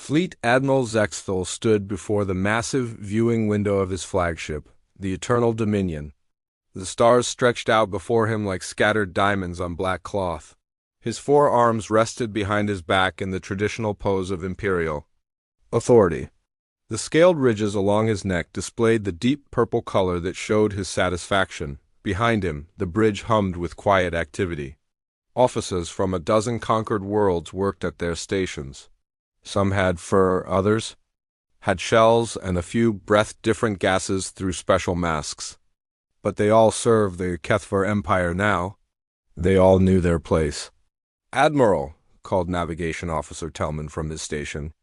Fleet Admiral Zexthal stood before the massive viewing window of his flagship, the Eternal Dominion. The stars stretched out before him like scattered diamonds on black cloth. His 4 arms rested behind his back in the traditional pose of imperial authority. The scaled ridges along his neck displayed the deep purple color that showed his satisfaction. Behind him, the bridge hummed with quiet activity. Officers from a dozen conquered worlds worked at their stations. Some had fur, others had shells, and a few breathed different gases through special masks. But they all served the Kethvar Empire now. They all knew their place. "Admiral," called Navigation Officer Tellman from his station.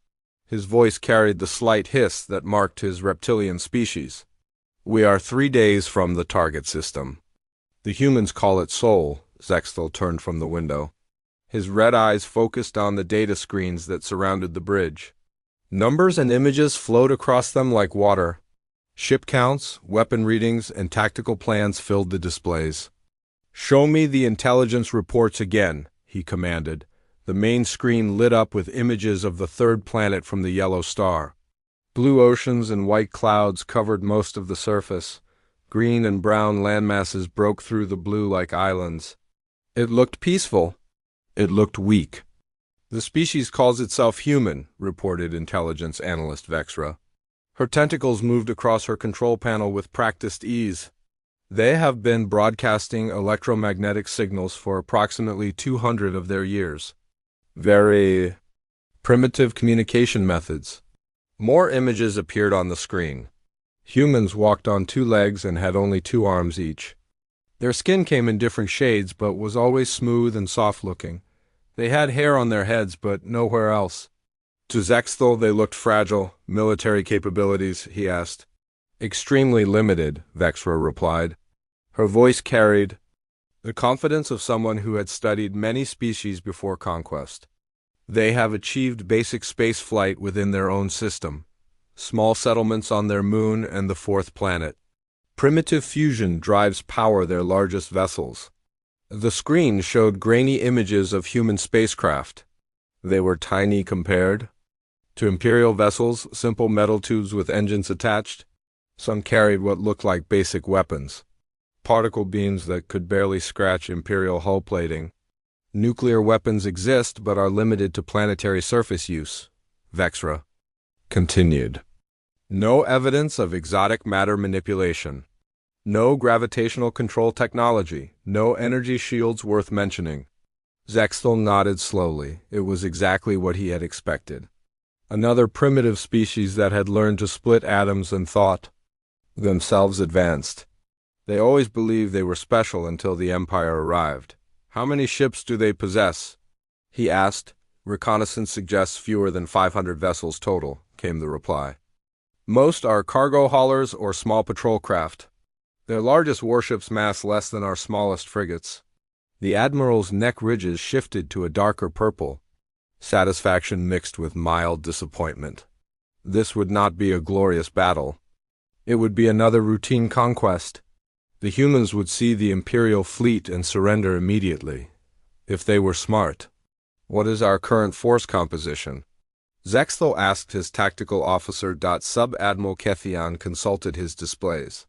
His voice carried the slight hiss that marked his reptilian species. "We are 3 days from the target system. The humans call it Sol." Zexthal turned from the window. His red eyes focused on the data screens that surrounded the bridge. Numbers and images flowed across them like water. Ship counts, weapon readings, and tactical plans filled the displays. "Show me the intelligence reports again," he commanded. The main screen lit up with images of the 3rd planet from the yellow star. Blue oceans and white clouds covered most of the surface. Green and brown landmasses broke through the blue like islands. It looked peaceful. It looked weak. "The species calls itself human," reported intelligence analyst Vexra. Her tentacles moved across her control panel with practiced ease. "They have been broadcasting electromagnetic signals for approximately 200 of their years. Very primitive communication methods." More images appeared on the screen. Humans walked on 2 legs and had only 2 arms each. Their skin came in different shades but was always smooth and soft-looking. They had hair on their heads but nowhere else. To Zexthal they looked fragile. "Military capabilities?" he asked. "Extremely limited," Vexra replied. Her voice carried the confidence of someone who had studied many species before conquest. "They have achieved basic space flight within their own system. Small settlements on their moon and the 4th planet. Primitive fusion drives power their largest vessels." The screen showed grainy images of human spacecraft. They were tiny compared to Imperial vessels, simple metal tubes with engines attached. Some carried what looked like basic weapons. Particle beams that could barely scratch Imperial hull plating. "Nuclear weapons exist but are limited to planetary surface use," Vexra continued. "No evidence of exotic matter manipulation. No gravitational control technology. No energy shields worth mentioning." Zexthal nodded slowly. It was exactly what he had expected. Another primitive species that had learned to split atoms and thought themselves advanced. They always believed they were special until the Empire arrived. "How many ships do they possess?" he asked. "Reconnaissance suggests fewer than 500 vessels total," came the reply. "Most are cargo haulers or small patrol craft. Their largest warships mass less than our smallest frigates." The Admiral's neck ridges shifted to a darker purple, satisfaction mixed with mild disappointment. This would not be a glorious battle. It would be another routine conquest. The humans would see the Imperial fleet and surrender immediately, if they were smart. "What is our current force composition?" Zexthal asked his tactical officer. Sub-Admiral Kethian consulted his displays.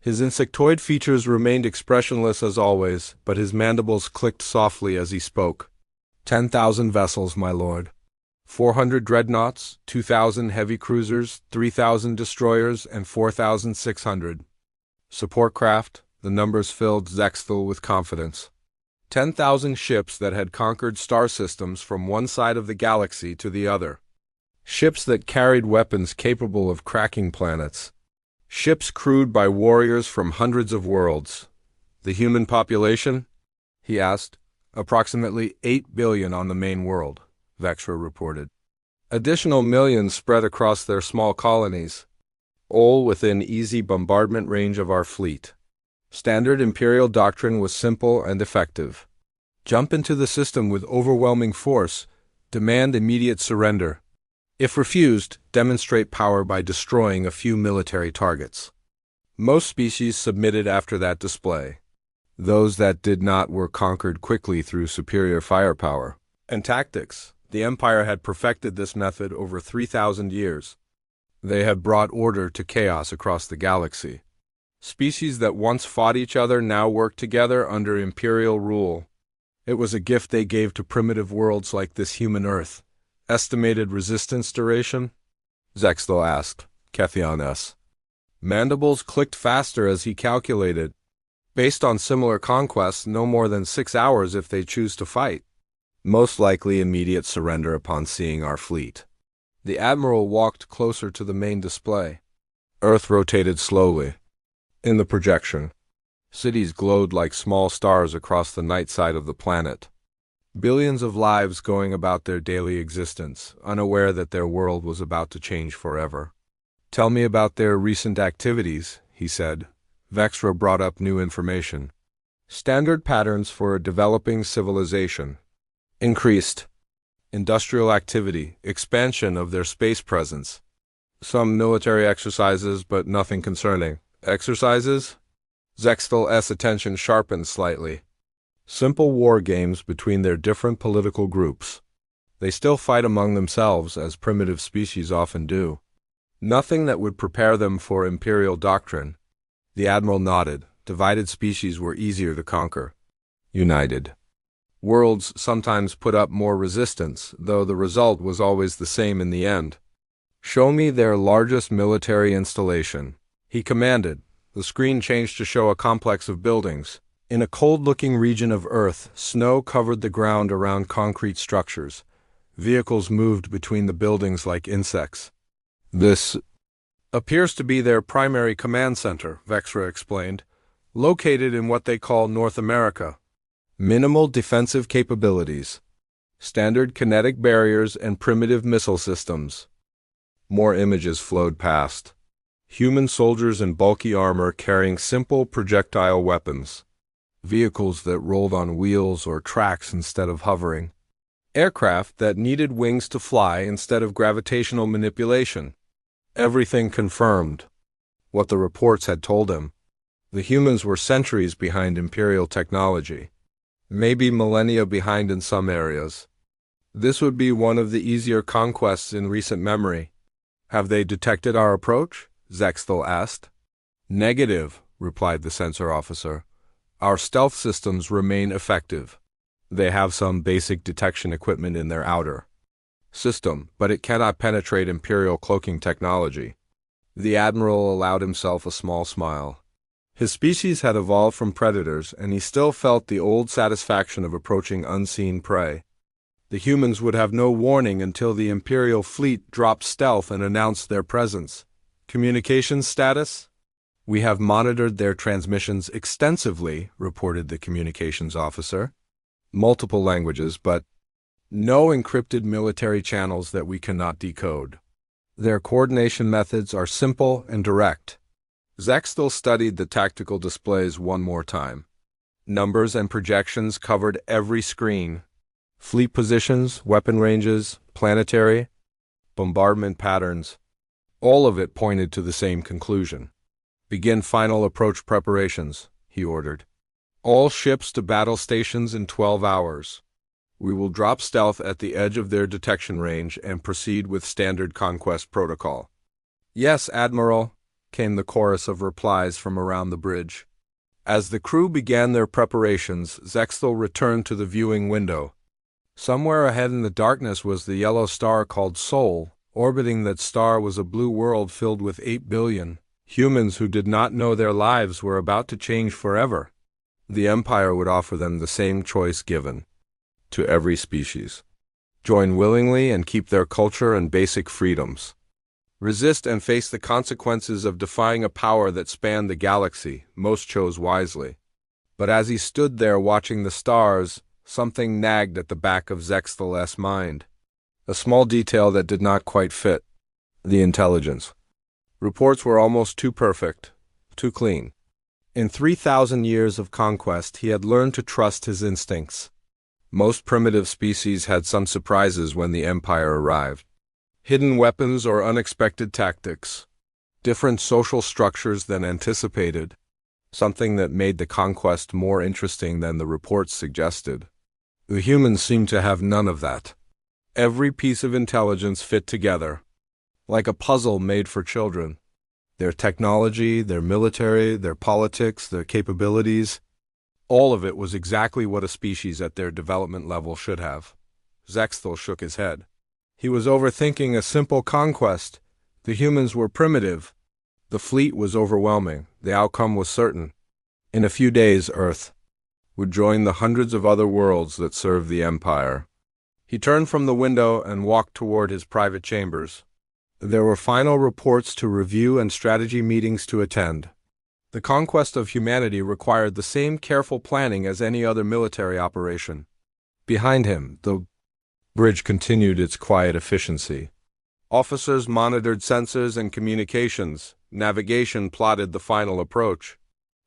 His insectoid features remained expressionless as always, but his mandibles clicked softly as he spoke. 10,000 vessels, my lord. 400 dreadnoughts, 2,000 heavy cruisers, 3,000 destroyers, and 4,600 support craft." The numbers filled Zexthal with confidence. 10,000 ships that had conquered star systems from one side of the galaxy to the other. Ships that carried weapons capable of cracking planets. Ships crewed by warriors from hundreds of worlds. "The human population?" he asked. "Approximately 8 billion on the main world," Vexra reported. "Additional millions spread across their small colonies, all within easy bombardment range of our fleet." Standard Imperial doctrine was simple and effective. Jump into the system with overwhelming force, demand immediate surrender. If refused, demonstrate power by destroying a few military targets. Most species submitted after that display. Those that did not were conquered quickly through superior firepower and tactics. The Empire had perfected this method over 3,000 years. They had brought order to chaos across the galaxy. Species that once fought each other now worked together under Imperial rule. It was a gift they gave to primitive worlds like this human Earth. Estimated resistance duration? Zexthel asked, Kethion-S. Mandibles clicked faster as he calculated. Based on similar conquests, no more than 6 hours if they choose to fight. Most likely immediate surrender upon seeing our fleet. The Admiral walked closer to the main display. Earth rotated slowly. In the projection, cities glowed like small stars across the night side of the planet. Billions of lives going about their daily existence, unaware that their world was about to change forever. Tell me about their recent activities, he said. Vexra brought up new information. Standard patterns for a developing civilization. Increased industrial activity, expansion of their space presence. Some military exercises, but nothing concerning. Exercises? Zexthel-S attention sharpened slightly. Simple war games between their different political groups. They still fight among themselves, as primitive species often do. Nothing that would prepare them for imperial doctrine. The Admiral nodded. Divided species were easier to conquer. United worlds sometimes put up more resistance, though the result was always the same in the end. Show me their largest military installation, he commanded. The screen changed to show a complex of buildings. In a cold-looking region of Earth, snow covered the ground around concrete structures. Vehicles moved between the buildings like insects. This appears to be their primary command center, Vexra explained, located in what they call North America. Minimal defensive capabilities. Standard kinetic barriers and primitive missile systems. More images flowed past. Human soldiers in bulky armor carrying simple projectile weapons. Vehicles that rolled on wheels or tracks instead of hovering. Aircraft that needed wings to fly instead of gravitational manipulation. Everything confirmed what the reports had told him. The humans were centuries behind Imperial technology. Maybe millennia behind in some areas. This would be one of the easier conquests in recent memory. Have they detected our approach? Zexthel asked. Negative, replied the sensor officer. Our stealth systems remain effective. They have some basic detection equipment in their outer system, but it cannot penetrate Imperial cloaking technology. The Admiral allowed himself a small smile. His species had evolved from predators, and he still felt the old satisfaction of approaching unseen prey. The humans would have no warning until the Imperial fleet dropped stealth and announced their presence. Communications status? We have monitored their transmissions extensively, reported the communications officer. Multiple languages, but no encrypted military channels that we cannot decode. Their coordination methods are simple and direct. Zexthel studied the tactical displays one more time. Numbers and projections covered every screen. Fleet positions, weapon ranges, planetary, bombardment patterns. All of it pointed to the same conclusion. Begin final approach preparations, he ordered. All ships to battle stations in 12 hours. We will drop stealth at the edge of their detection range and proceed with standard conquest protocol. Yes, Admiral, came the chorus of replies from around the bridge. As the crew began their preparations, Zexthel returned to the viewing window. Somewhere ahead in the darkness was the yellow star called Sol. Orbiting that star was a blue world filled with 8 billion humans who did not know their lives were about to change forever. The Empire would offer them the same choice given to every species. Join willingly and keep their culture and basic freedoms. Resist and face the consequences of defying a power that spanned the galaxy. Most chose wisely. But as he stood there watching the stars, something nagged at the back of Zexthel-S mind. A small detail that did not quite fit. The intelligence. Reports were almost too perfect, too clean. In 3,000 years of conquest, he had learned to trust his instincts. Most primitive species had some surprises when the Empire arrived. Hidden weapons or unexpected tactics. Different social structures than anticipated. Something that made the conquest more interesting than the reports suggested. The humans seemed to have none of that. Every piece of intelligence fit together, like a puzzle made for children. Their technology, their military, their politics, their capabilities, all of it was exactly what a species at their development level should have. Zexthel shook his head. He was overthinking a simple conquest. The humans were primitive. The fleet was overwhelming. The outcome was certain. In a few days, Earth would join the hundreds of other worlds that served the Empire. He turned from the window and walked toward his private chambers. There were final reports to review and strategy meetings to attend. The conquest of humanity required the same careful planning as any other military operation. Behind him, the bridge continued its quiet efficiency. Officers monitored sensors and communications. Navigation plotted the final approach.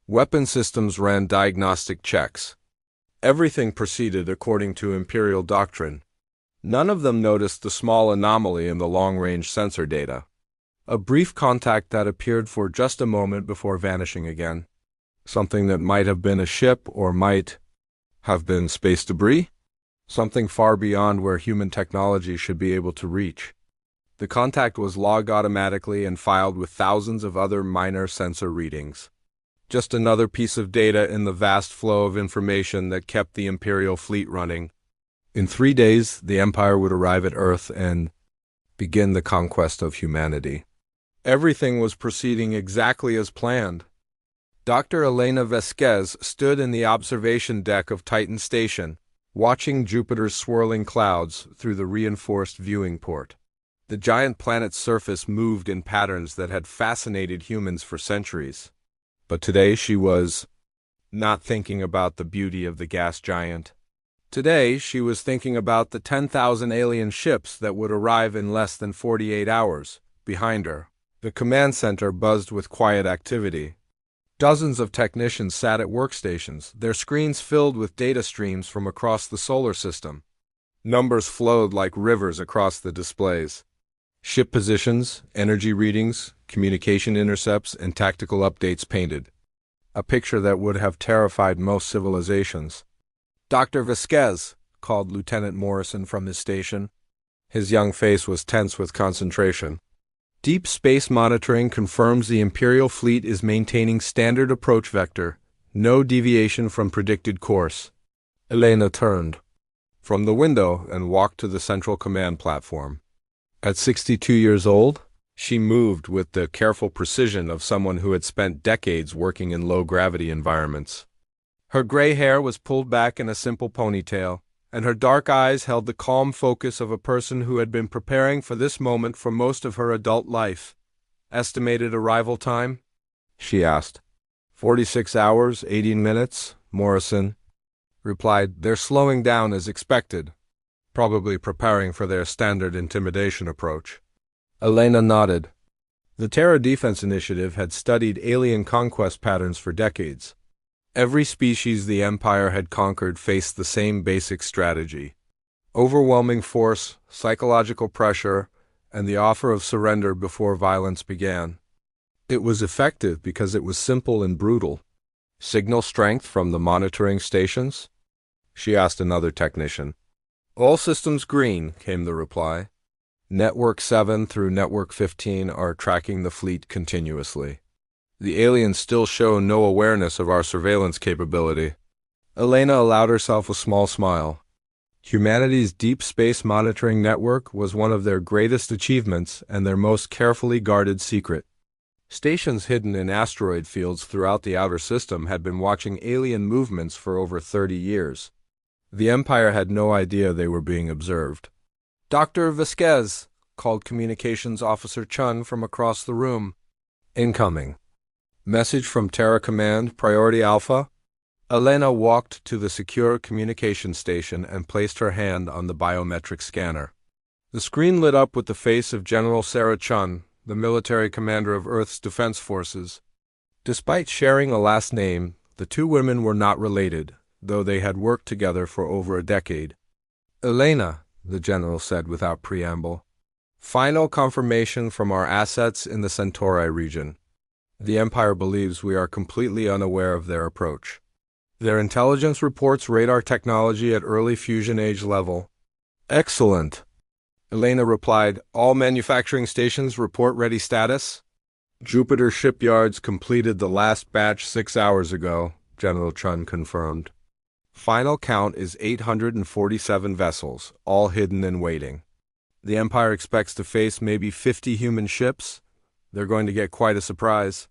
Weapon systems ran diagnostic checks. Everything proceeded according to Imperial doctrine. None of them noticed the small anomaly in the long-range sensor data. A brief contact that appeared for just a moment before vanishing again. Something that might have been a ship or might have been space debris. Something far beyond where human technology should be able to reach. The contact was logged automatically and filed with thousands of other minor sensor readings. Just another piece of data in the vast flow of information that kept the Imperial fleet running. In 3 days, the Empire would arrive at Earth and begin the conquest of humanity. Everything was proceeding exactly as planned. Dr. Elena Vasquez stood in the observation deck of Titan Station, watching Jupiter's swirling clouds through the reinforced viewing port. The giant planet's surface moved in patterns that had fascinated humans for centuries. But today she was not thinking about the beauty of the gas giant. Today she was thinking about the 10,000 alien ships that would arrive in less than 48 hours behind her. The command center buzzed with quiet activity. Dozens of technicians sat at workstations, their screens filled with data streams from across the solar system. Numbers flowed like rivers across the displays. Ship positions, energy readings, communication intercepts, and tactical updates painted. A picture that would have terrified most civilizations. "Dr. Vasquez," called Lieutenant Morrison from his station. His young face was tense with concentration. "Deep space monitoring confirms the Imperial fleet is maintaining standard approach vector. No deviation from predicted course." Elena turned from the window and walked to the central command platform. At 62 years old, she moved with the careful precision of someone who had spent decades working in low-gravity environments. Her gray hair was pulled back in a simple ponytail, and her dark eyes held the calm focus of a person who had been preparing for this moment for most of her adult life. "Estimated arrival time?" she asked. 46 hours, 18 minutes, Morrison replied. "They're slowing down as expected, probably preparing for their standard intimidation approach." Elena nodded. The Terra Defense Initiative had studied alien conquest patterns for decades. Every species the Empire had conquered faced the same basic strategy. Overwhelming force, psychological pressure, and the offer of surrender before violence began. It was effective because it was simple and brutal. "Signal strength from the monitoring stations?" she asked another technician. "All systems green," came the reply. "Network 7 through Network 15 are tracking the fleet continuously. The aliens still show no awareness of our surveillance capability." Elena allowed herself a small smile. Humanity's deep space monitoring network was one of their greatest achievements and their most carefully guarded secret. Stations hidden in asteroid fields throughout the outer system had been watching alien movements for over 30 years. The Empire had no idea they were being observed. "Dr. Vasquez," called Communications Officer Chun from across the room. "Incoming." "Message from Terra Command, Priority Alpha." Elena walked to the secure communication station and placed her hand on the biometric scanner. The screen lit up with the face of General Sarah Chun, the military commander of Earth's defense forces. Despite sharing a last name, the two women were not related, though they had worked together for over a decade. "Elena," the general said without preamble, "final confirmation from our assets in the Centauri region. The Empire believes we are completely unaware of their approach. Their intelligence reports radar technology at early fusion age level." "Excellent," Elena replied, "All manufacturing stations report ready status." "Jupiter shipyards completed the last batch 6 hours ago," General Chun confirmed. "Final count is 847 vessels, all hidden and waiting. The Empire expects to face maybe 50 human ships. They're going to get quite a surprise."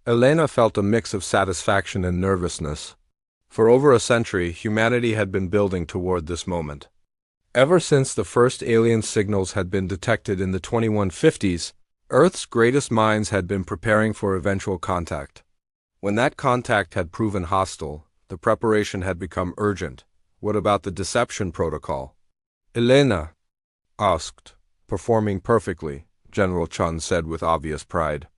Elena felt a mix of satisfaction and nervousness. For over a century, humanity had been building toward this moment. Ever since the first alien signals had been detected in the 2150s, Earth's greatest minds had been preparing for eventual contact. When that contact had proven hostile, the preparation had become urgent. What about the deception protocol? Elena asked. "Performing perfectly," General Chun said with obvious pride.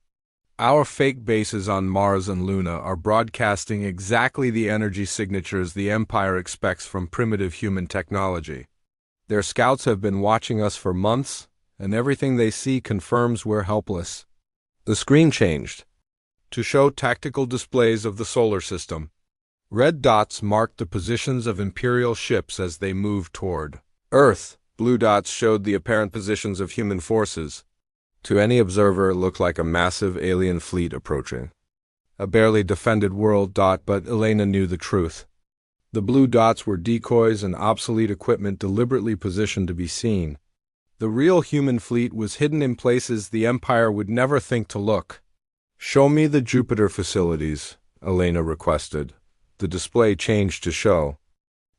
"Our fake bases on Mars and Luna are broadcasting exactly the energy signatures the Empire expects from primitive human technology. Their scouts have been watching us for months, and everything they see confirms we're helpless." The screen changed to show tactical displays of the solar system. Red dots marked the positions of Imperial ships as they moved toward Earth. Blue dots showed the apparent positions of human forces. To any observer, it looked like a massive alien fleet approaching. A barely defended world, but Elena knew the truth. The blue dots were decoys and obsolete equipment deliberately positioned to be seen. The real human fleet was hidden in places the Empire would never think to look. "Show me the Jupiter facilities," Elena requested. The display changed to show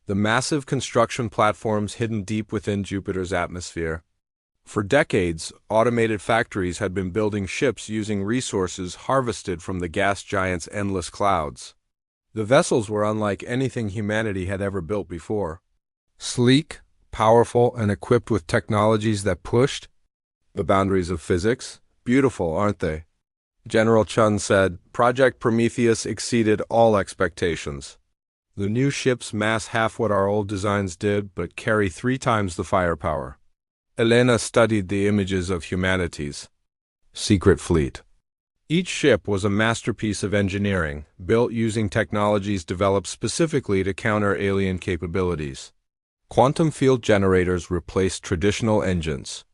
the massive construction platforms hidden deep within Jupiter's atmosphere. For decades, automated factories had been building ships using resources harvested from the gas giant's endless clouds. The vessels were unlike anything humanity had ever built before. Sleek, powerful, and equipped with technologies that pushed the boundaries of physics. "Beautiful, aren't they?" General Chun said. "Project Prometheus exceeded all expectations. The new ships mass half what our old designs did, but carry 3 times the firepower." Elena studied the images of humanity's secret fleet. Each ship was a masterpiece of engineering, built using technologies developed specifically to counter alien capabilities. Quantum field generators replaced traditional engines.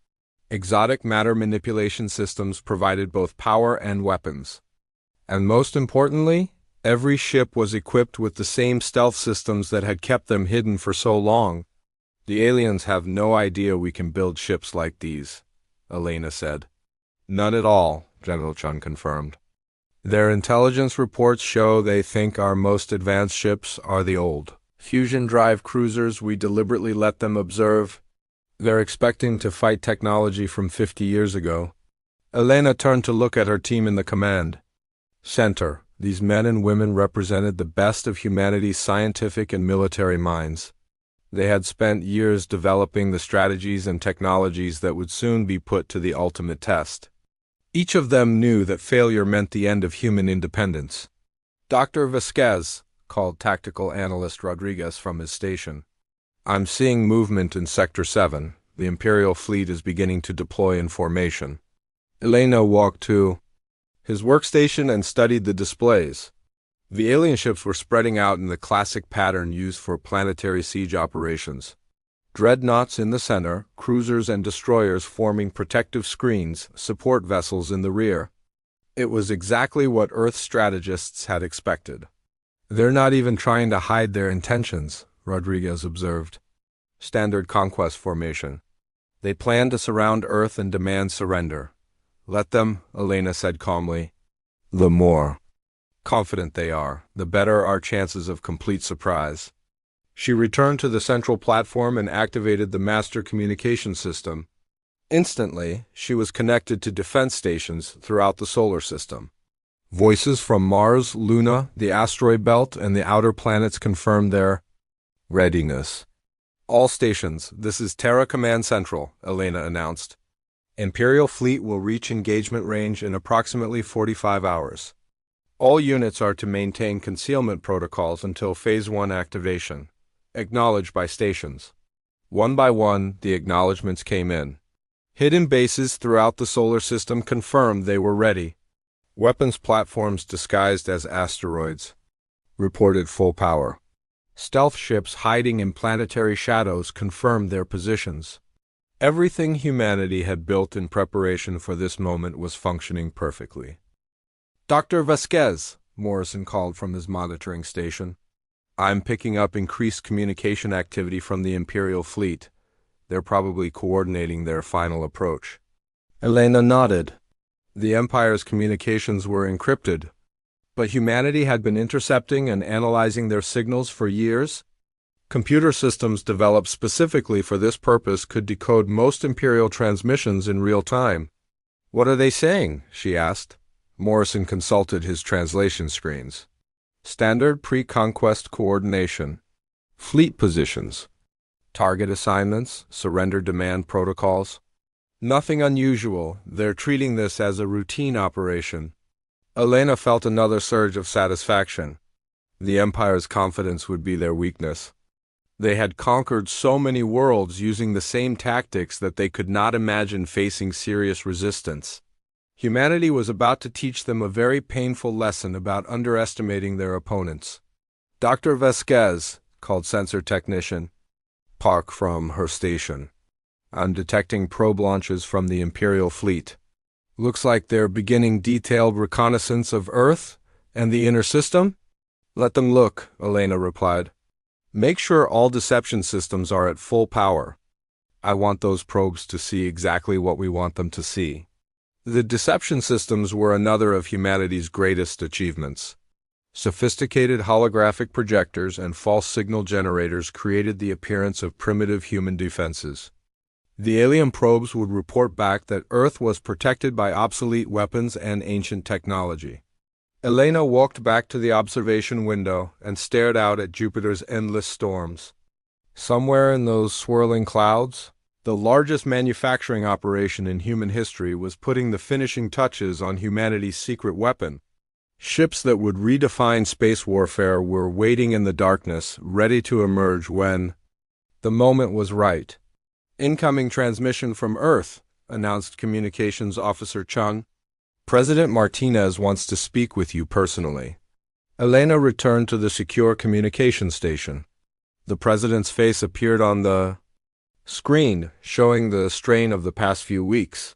Exotic matter manipulation systems provided both power and weapons. And most importantly, every ship was equipped with the same stealth systems that had kept them hidden for so long. "The aliens have no idea we can build ships like these," Elena said. "None at all," General Chun confirmed. "Their intelligence reports show they think our most advanced ships are the old fusion drive cruisers we deliberately let them observe. They're expecting to fight technology from 50 years ago." Elena turned to look at her team in the command center. These men and women represented the best of humanity's scientific and military minds. They had spent years developing the strategies and technologies that would soon be put to the ultimate test. Each of them knew that failure meant the end of human independence. "Dr. Vasquez," called Tactical Analyst Rodriguez from his station. "I'm seeing movement in Sector 7. The Imperial fleet is beginning to deploy in formation." Elena walked to his workstation and studied the displays. The alien ships were spreading out in the classic pattern used for planetary siege operations. Dreadnoughts in the center, cruisers and destroyers forming protective screens, support vessels in the rear. It was exactly what Earth strategists had expected. "They're not even trying to hide their intentions," Rodriguez observed. "Standard conquest formation. They plan to surround Earth and demand surrender." "Let them," Elena said calmly. "The more confident they are, the better our chances of complete surprise." She returned to the central platform and activated the master communication system. Instantly, she was connected to defense stations throughout the solar system. Voices from Mars, Luna, the asteroid belt, and the outer planets confirmed their readiness. "All stations, this is Terra Command Central," Elena announced. "Imperial fleet will reach engagement range in approximately 45 hours. All units are to maintain concealment protocols until Phase 1 activation. Acknowledged by stations." One by one, the acknowledgments came in. Hidden bases throughout the solar system confirmed they were ready. Weapons platforms disguised as asteroids reported full power. Stealth ships hiding in planetary shadows confirmed their positions. Everything humanity had built in preparation for this moment was functioning perfectly. "Dr. Vasquez," Morrison called from his monitoring station. "I'm picking up increased communication activity from the Imperial fleet. They're probably coordinating their final approach." Elena nodded. The Empire's communications were encrypted, but humanity had been intercepting and analyzing their signals for years. Computer systems developed specifically for this purpose could decode most Imperial transmissions in real time. "What are they saying?" she asked. Morrison consulted his translation screens. "Standard pre-conquest coordination. Fleet positions. Target assignments, surrender demand protocols. Nothing unusual. They're treating this as a routine operation." Elena felt another surge of satisfaction. The Empire's confidence would be their weakness. They had conquered so many worlds using the same tactics that they could not imagine facing serious resistance. Humanity was about to teach them a very painful lesson about underestimating their opponents. "Dr. Vasquez," called sensor technician Park from her station. "I'm detecting probe launches from the Imperial fleet. Looks like they're beginning detailed reconnaissance of Earth and the inner system." "Let them look," Elena replied. "Make sure all deception systems are at full power. I want those probes to see exactly what we want them to see." The deception systems were another of humanity's greatest achievements. Sophisticated holographic projectors and false signal generators created the appearance of primitive human defenses. The alien probes would report back that Earth was protected by obsolete weapons and ancient technology. Elena walked back to the observation window and stared out at Jupiter's endless storms. Somewhere in those swirling clouds, the largest manufacturing operation in human history was putting the finishing touches on humanity's secret weapon. Ships that would redefine space warfare were waiting in the darkness, ready to emerge when the moment was right. "Incoming transmission from Earth," announced Communications Officer Chung. "President Martinez wants to speak with you personally." Elena returned to the secure communication station. The president's face appeared on the screen, showing the strain of the past few weeks.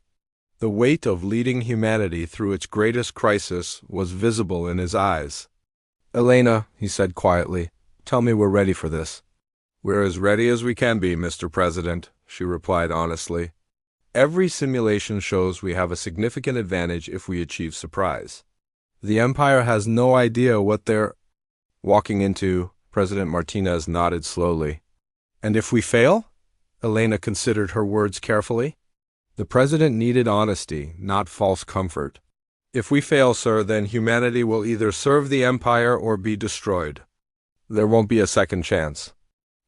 The weight of leading humanity through its greatest crisis was visible in his eyes. "Elena," he said quietly, "tell me we're ready for this." "We're as ready as we can be, Mr. President," she replied honestly. "Every simulation shows we have a significant advantage if we achieve surprise. The Empire has no idea what they're walking into." President Martinez nodded slowly. "And if we fail?" Elena considered her words carefully. The president needed honesty, not false comfort. "If we fail, sir, then humanity will either serve the Empire or be destroyed. There won't be a second chance."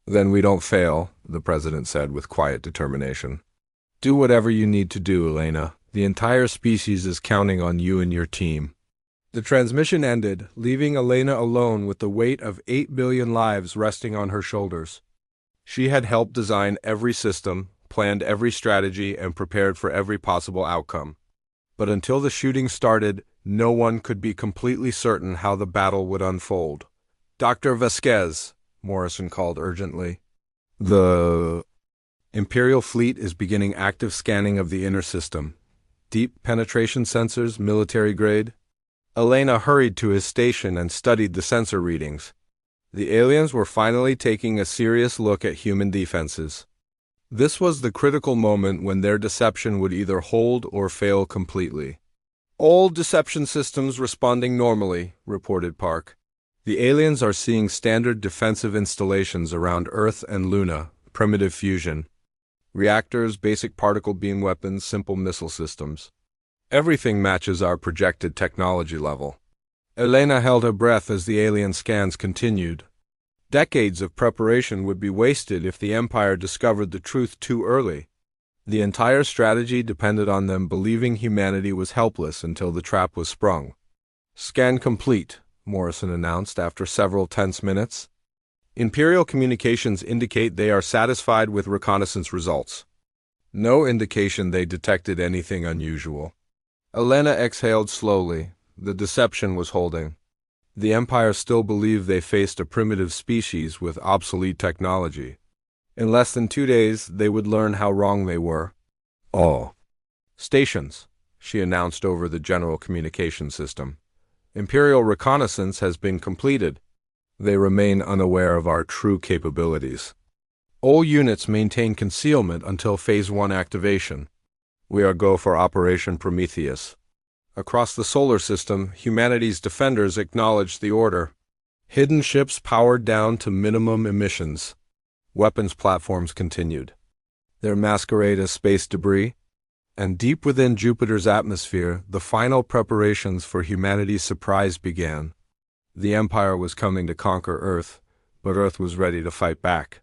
"Then we don't fail," the president said with quiet determination. "Do whatever you need to do, Elena. The entire species is counting on you and your team." The transmission ended, leaving Elena alone with the weight of 8 billion lives resting on her shoulders. She had helped design every system, planned every strategy, and prepared for every possible outcome. But until the shooting started, no one could be completely certain how the battle would unfold. "Dr. Vasquez," Morrison called urgently. "The Imperial fleet is beginning active scanning of the inner system. Deep penetration sensors, military grade." Elena hurried to his station and studied the sensor readings. The aliens were finally taking a serious look at human defenses. This was the critical moment when their deception would either hold or fail completely. "All deception systems responding normally," reported Park. "The aliens are seeing standard defensive installations around Earth and Luna, primitive fusion. Reactors, basic particle beam weapons, simple missile systems. Everything matches our projected technology level." Elena held her breath as the alien scans continued. Decades of preparation would be wasted if the Empire discovered the truth too early. The entire strategy depended on them believing humanity was helpless until the trap was sprung. "Scan complete," Morrison announced after several tense minutes. "Imperial communications indicate they are satisfied with reconnaissance results. No indication they detected anything unusual." Elena exhaled slowly. The deception was holding. The Empire still believed they faced a primitive species with obsolete technology. In less than 2 days, they would learn how wrong they were. All stations, she announced over the general communication system. Imperial reconnaissance has been completed. They remain unaware of our true capabilities. All units maintain concealment until Phase 1 activation. We are go for Operation Prometheus. Across the solar system, humanity's defenders acknowledged the order. Hidden ships powered down to minimum emissions. Weapons platforms continued their masquerade as space debris. And deep within Jupiter's atmosphere, the final preparations for humanity's surprise began. The Empire was coming to conquer Earth, but Earth was ready to fight back.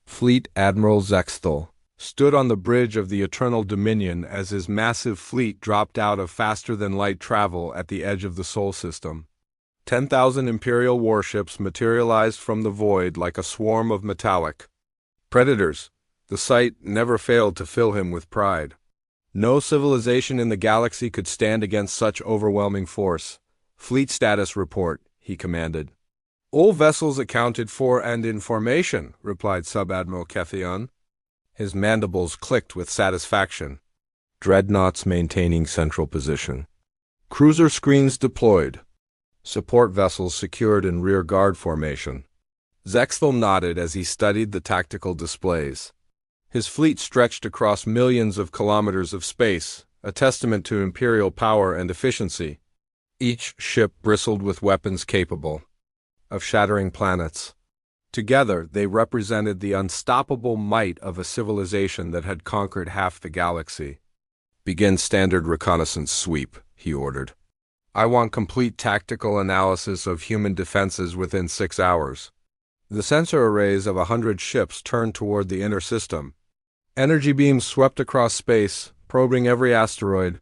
Fleet Admiral Zexthal stood on the bridge of the Eternal Dominion as his massive fleet dropped out of faster-than-light travel at the edge of the Sol system. 10,000 Imperial warships materialized from the void like a swarm of metallic predators. The sight never failed to fill him with pride. No civilization in the galaxy could stand against such overwhelming force. Fleet status report, he commanded. All vessels accounted for and in formation, replied Sub-Admiral Kethion. His mandibles clicked with satisfaction. Dreadnoughts maintaining central position. Cruiser screens deployed. Support vessels secured in rear guard formation. Zexthal nodded as he studied the tactical displays. His fleet stretched across millions of kilometers of space, a testament to Imperial power and efficiency. Each ship bristled with weapons capable of shattering planets. Together, they represented the unstoppable might of a civilization that had conquered half the galaxy. Begin standard reconnaissance sweep, he ordered. I want complete tactical analysis of human defenses within 6 hours. The sensor arrays of 100 ships turned toward the inner system. Energy beams swept across space, probing every asteroid,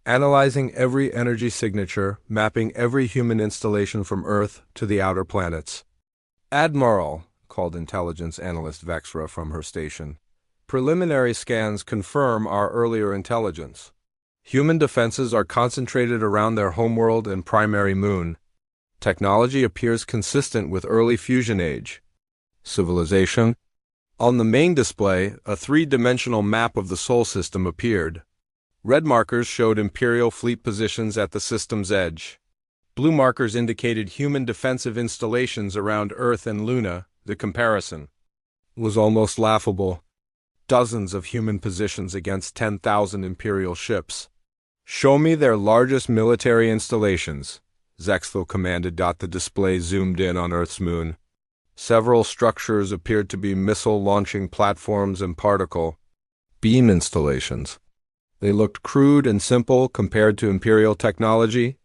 analyzing every energy signature, mapping every human installation from Earth to the outer planets. Admiral, called intelligence analyst Vexra from her station. Preliminary scans confirm our earlier intelligence. Human defenses are concentrated around their homeworld and primary moon. Technology appears consistent with early fusion age. Civilization. On the main display, a three-dimensional map of the Sol system appeared. Red markers showed Imperial fleet positions at the system's edge. Blue markers indicated human defensive installations around Earth and Luna. The comparison was almost laughable. Dozens of human positions against 10,000 Imperial ships. Show me their largest military installations, Zexthal commanded. The display zoomed in on Earth's moon. Several structures appeared to be missile-launching platforms and particle beam installations. They looked crude and simple compared to Imperial technology.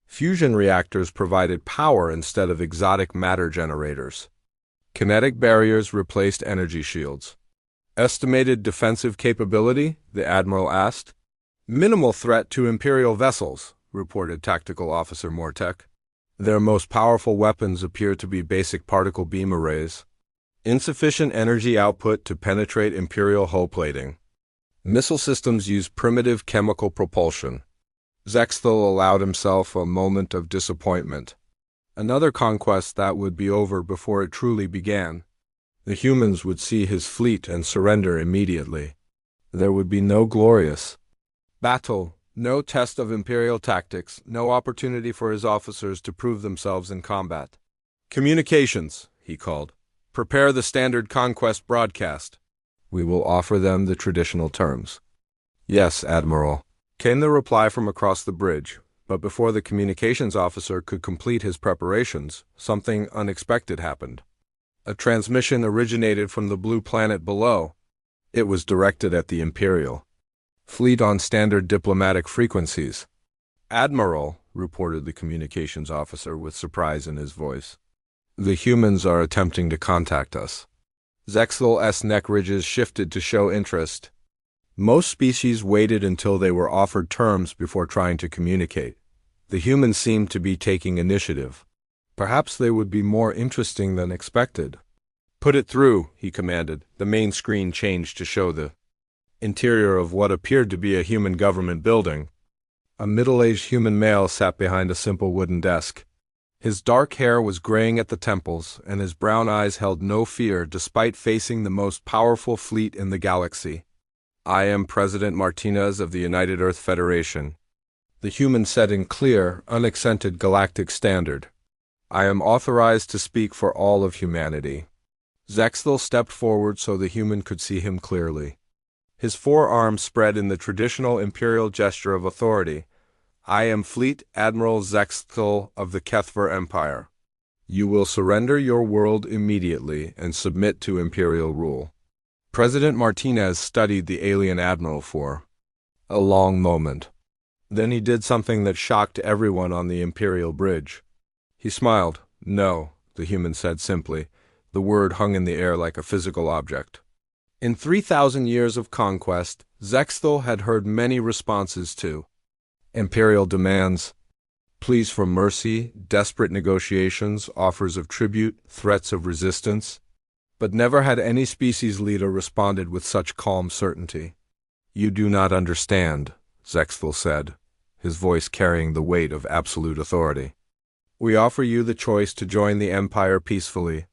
Fusion reactors provided power instead of exotic matter generators. Kinetic barriers replaced energy shields. Estimated defensive capability? The Admiral asked. Minimal threat to Imperial vessels, reported Tactical Officer Mortek. Their most powerful weapons appear to be basic particle beam arrays. Insufficient energy output to penetrate Imperial hull plating. Missile systems use primitive chemical propulsion. Zexthal allowed himself a moment of disappointment. Another conquest that would be over before it truly began. The humans would see his fleet and surrender immediately. There would be no glorious battle, no test of Imperial tactics, no opportunity for his officers to prove themselves in combat. Communications, he called. Prepare the standard conquest broadcast. We will offer them the traditional terms. Yes, Admiral, came the reply from across the bridge, but before the communications officer could complete his preparations, something unexpected happened. A transmission originated from the blue planet below. It was directed at the Imperial fleet on standard diplomatic frequencies. Admiral, reported the communications officer with surprise in his voice. The humans are attempting to contact us. Zexthal's neck ridges shifted to show interest. Most species waited until they were offered terms before trying to communicate. The humans seemed to be taking initiative. Perhaps they would be more interesting than expected. Put it through, he commanded. The main screen changed to show the interior of what appeared to be a human government building. A middle-aged human male sat behind a simple wooden desk. His dark hair was graying at the temples, and his brown eyes held no fear despite facing the most powerful fleet in the galaxy. "I am President Martinez of the United Earth Federation," the human said in clear, unaccented galactic standard. "I am authorized to speak for all of humanity." Zexthel stepped forward so the human could see him clearly. His forearms spread in the traditional imperial gesture of authority. "I am Fleet Admiral Zexthel of the Kethver Empire. You will surrender your world immediately and submit to imperial rule." President Martinez studied the alien admiral for a long moment. Then he did something that shocked everyone on the imperial bridge. He smiled. "No," the human said simply. The word hung in the air like a physical object. In 3,000 years of conquest, Zexthel had heard many responses to imperial demands, pleas for mercy, desperate negotiations, offers of tribute, threats of resistance, but never had any species leader responded with such calm certainty. "You do not understand," Zexthel said, his voice carrying the weight of absolute authority. "We offer you the choice to join the Empire peacefully.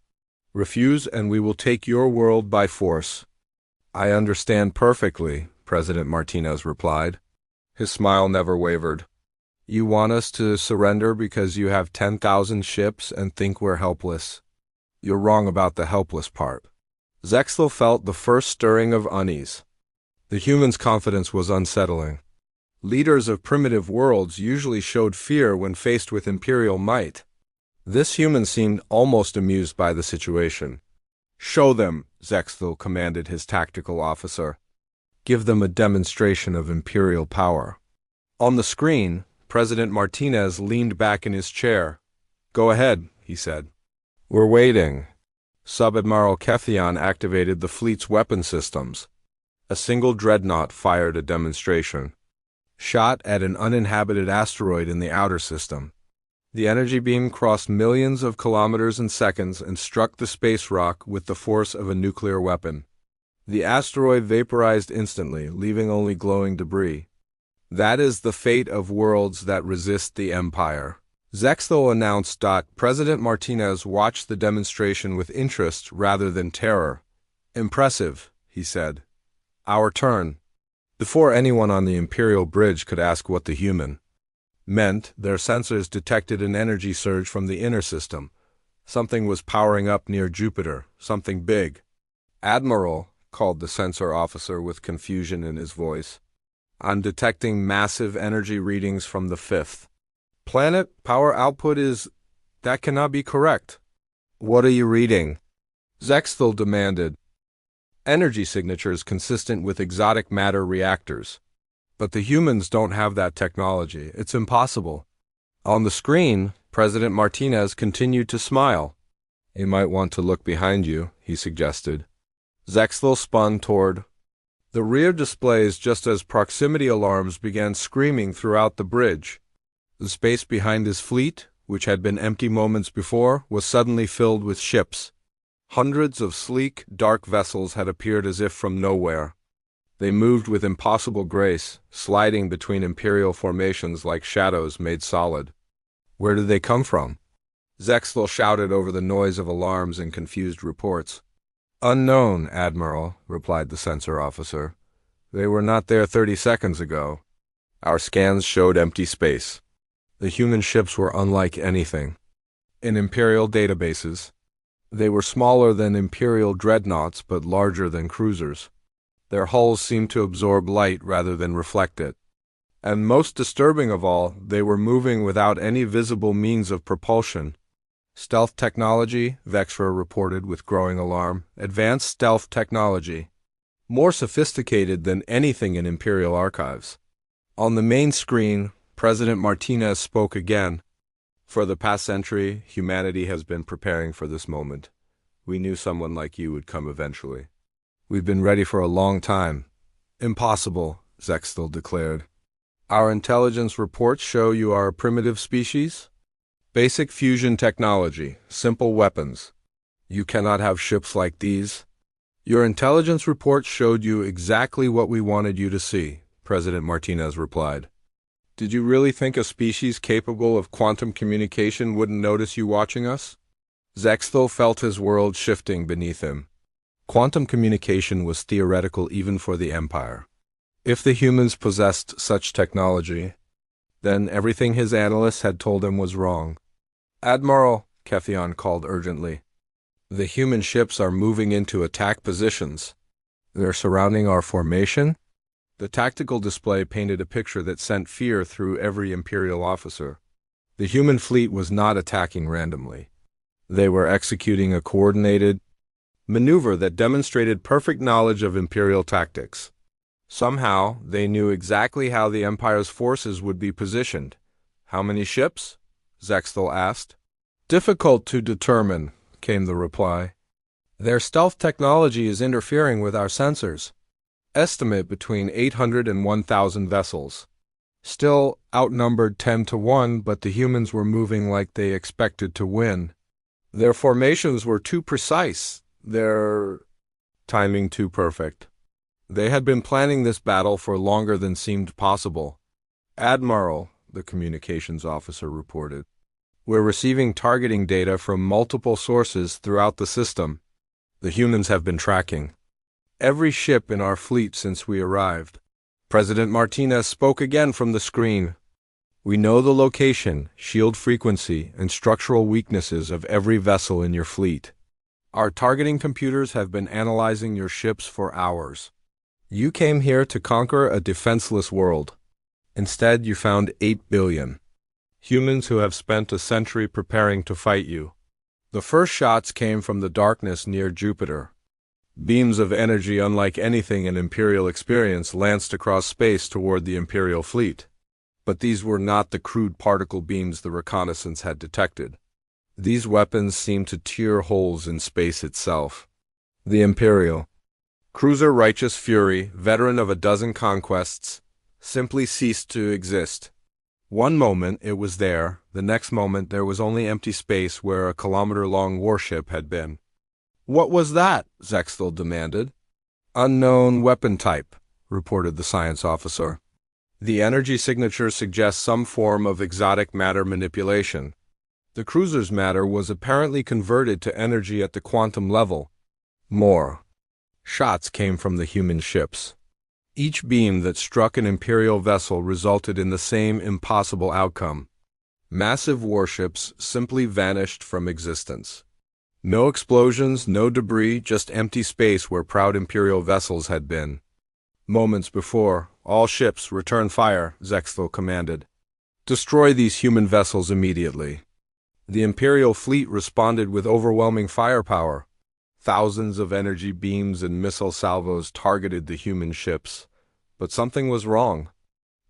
Refuse and we will take your world by force." "I understand perfectly," President Martinez replied. His smile never wavered. "You want us to surrender because you have 10,000 ships and think we're helpless. You're wrong about the helpless part." Zexthel felt the first stirring of unease. The human's confidence was unsettling. Leaders of primitive worlds usually showed fear when faced with imperial might. This human seemed almost amused by the situation. "Show them," Zexthel commanded his tactical officer. "Give them a demonstration of imperial power." On the screen, President Martinez leaned back in his chair. "Go ahead," he said. "We're waiting." Sub-Admiral Kethian activated the fleet's weapon systems. A single dreadnought fired a demonstration shot at an uninhabited asteroid in the outer system. The energy beam crossed millions of kilometers in seconds and struck the space rock with the force of a nuclear weapon. The asteroid vaporized instantly, leaving only glowing debris. "That is the fate of worlds that resist the Empire," Zexthel announced. President Martinez watched the demonstration with interest rather than terror. "Impressive," he said. "Our turn." Before anyone on the Imperial bridge could ask what the human meant, their sensors detected an energy surge from the inner system. Something was powering up near Jupiter, something big. "Admiral," called the sensor officer with confusion in his voice, "I'm detecting massive energy readings from the fifth planet. Power output is... That cannot be correct." "What are you reading?" Zexthel demanded. "Energy signatures consistent with exotic matter reactors. But the humans don't have that technology. It's impossible." On the screen, President Martinez continued to smile. "You might want to look behind you," he suggested. Zexthel spun toward the rear displays just as proximity alarms began screaming throughout the bridge. The space behind his fleet, which had been empty moments before, was suddenly filled with ships. Hundreds of sleek, dark vessels had appeared as if from nowhere. They moved with impossible grace, sliding between imperial formations like shadows made solid. "Where did they come from?" Zexthel shouted over the noise of alarms and confused reports. "Unknown, Admiral," replied the sensor officer. "They were not there 30 seconds ago. Our scans showed empty space." The human ships were unlike anything in Imperial databases. They were smaller than Imperial dreadnoughts but larger than cruisers. Their hulls seemed to absorb light rather than reflect it. And most disturbing of all, they were moving without any visible means of propulsion. "Stealth technology," Vexra reported with growing alarm. "Advanced stealth technology. More sophisticated than anything in Imperial archives." On the main screen, President Martinez spoke again. "For the past century, humanity has been preparing for this moment. We knew someone like you would come eventually. We've been ready for a long time." "Impossible," Zexthel declared. "Our intelligence reports show you are a primitive species. Basic fusion technology, simple weapons. You cannot have ships like these." "Your intelligence reports showed you exactly what we wanted you to see," President Martinez replied. Did you really think a species capable of quantum communication wouldn't notice you watching us? Zexthel felt his world shifting beneath him. Quantum communication was theoretical even for the Empire. If the humans possessed such technology, then everything his analysts had told him was wrong. Admiral, Kethion called urgently. The human ships are moving into attack positions. They're surrounding our formation? The tactical display painted a picture that sent fear through every Imperial officer. The human fleet was not attacking randomly. They were executing a coordinated maneuver that demonstrated perfect knowledge of Imperial tactics. Somehow, they knew exactly how the Empire's forces would be positioned. How many ships? Zexthel asked. Difficult to determine, came the reply. Their stealth technology is interfering with our sensors. Estimate between 800 and 1,000 vessels. Still outnumbered 10 to 1, but the humans were moving like they expected to win. Their formations were too precise, their timing too perfect. They had been planning this battle for longer than seemed possible. Admiral, the communications officer reported, we're receiving targeting data from multiple sources throughout the system. The humans have been tracking every ship in our fleet since we arrived. President Martinez spoke again from the screen. We know the location, shield frequency, and structural weaknesses of every vessel in your fleet. Our targeting computers have been analyzing your ships for hours. You came here to conquer a defenseless world. Instead, you found 8 billion humans who have spent a century preparing to fight you. The first shots came from the darkness near Jupiter. Beams of energy unlike anything an Imperial experience lanced across space toward the Imperial fleet. But these were not the crude particle beams the reconnaissance had detected. These weapons seemed to tear holes in space itself. The Imperial cruiser Righteous Fury, veteran of a dozen conquests, simply ceased to exist. One moment it was there, the next moment there was only empty space where a kilometer-long warship had been. What was that? Zexthel demanded. Unknown weapon type, reported the science officer. The energy signature suggests some form of exotic matter manipulation. The cruiser's matter was apparently converted to energy at the quantum level. More shots came from the human ships. Each beam that struck an Imperial vessel resulted in the same impossible outcome. Massive warships simply vanished from existence. No explosions, no debris, just empty space where proud Imperial vessels had been. Moments before, all ships return fire, Zexthel commanded. Destroy these human vessels immediately. The Imperial fleet responded with overwhelming firepower. Thousands of energy beams and missile salvos targeted the human ships. But something was wrong.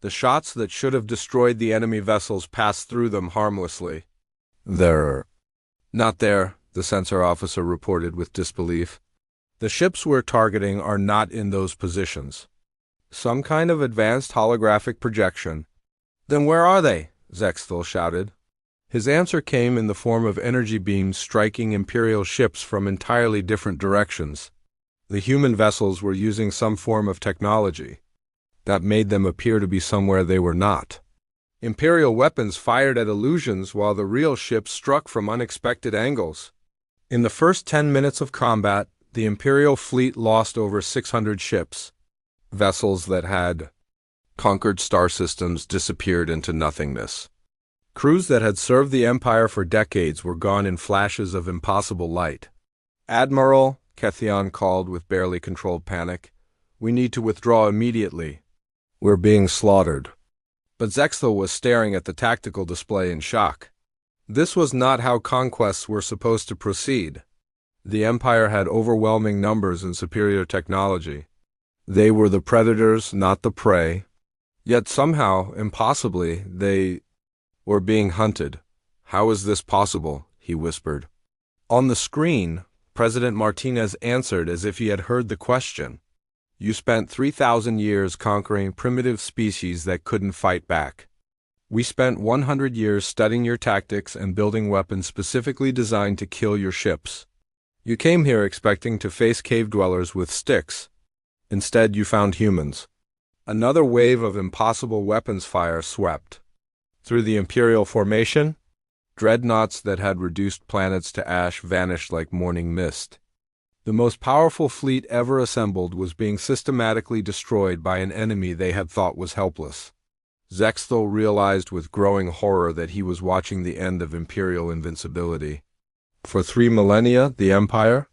The shots that should have destroyed the enemy vessels passed through them harmlessly. They're not there, the sensor officer reported with disbelief. The ships we're targeting are not in those positions. Some kind of advanced holographic projection. Then where are they? Zexthel shouted. His answer came in the form of energy beams striking Imperial ships from entirely different directions. The human vessels were using some form of technology that made them appear to be somewhere they were not. Imperial weapons fired at illusions while the real ships struck from unexpected angles. In the first 10 minutes of combat, the Imperial fleet lost over 600 ships. Vessels that had conquered star systems disappeared into nothingness. Crews that had served the Empire for decades were gone in flashes of impossible light. Admiral, Kethion called with barely controlled panic, we need to withdraw immediately. We're being slaughtered. But Zexthel was staring at the tactical display in shock. This was not how conquests were supposed to proceed. The Empire had overwhelming numbers and superior technology. They were the predators, not the prey. Yet somehow, impossibly, they were being hunted. How is this possible? He whispered. On the screen, President Martinez answered as if he had heard the question. You spent 3,000 years conquering primitive species that couldn't fight back. We spent 100 years studying your tactics and building weapons specifically designed to kill your ships. You came here expecting to face cave dwellers with sticks. Instead, you found humans. Another wave of impossible weapons fire swept through the Imperial formation. Dreadnoughts that had reduced planets to ash vanished like morning mist. The most powerful fleet ever assembled was being systematically destroyed by an enemy they had thought was helpless. Zexthel realized with growing horror that he was watching the end of Imperial invincibility. For 3 millennia, the Empire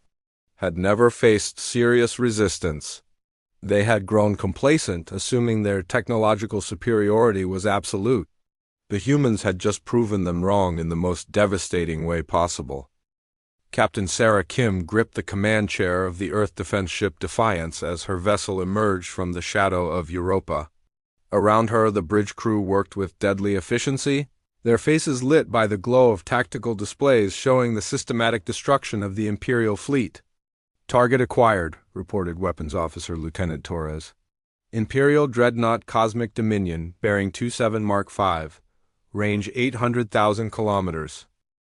had never faced serious resistance. They had grown complacent, assuming their technological superiority was absolute. The humans had just proven them wrong in the most devastating way possible. Captain Sarah Kim gripped the command chair of the Earth defense ship Defiance as her vessel emerged from the shadow of Europa. Around her, the bridge crew worked with deadly efficiency, their faces lit by the glow of tactical displays showing the systematic destruction of the Imperial fleet. "Target acquired," reported Weapons Officer Lieutenant Torres. "Imperial Dreadnought Cosmic Dominion, bearing 27 Mark V, range 800,000 kilometers."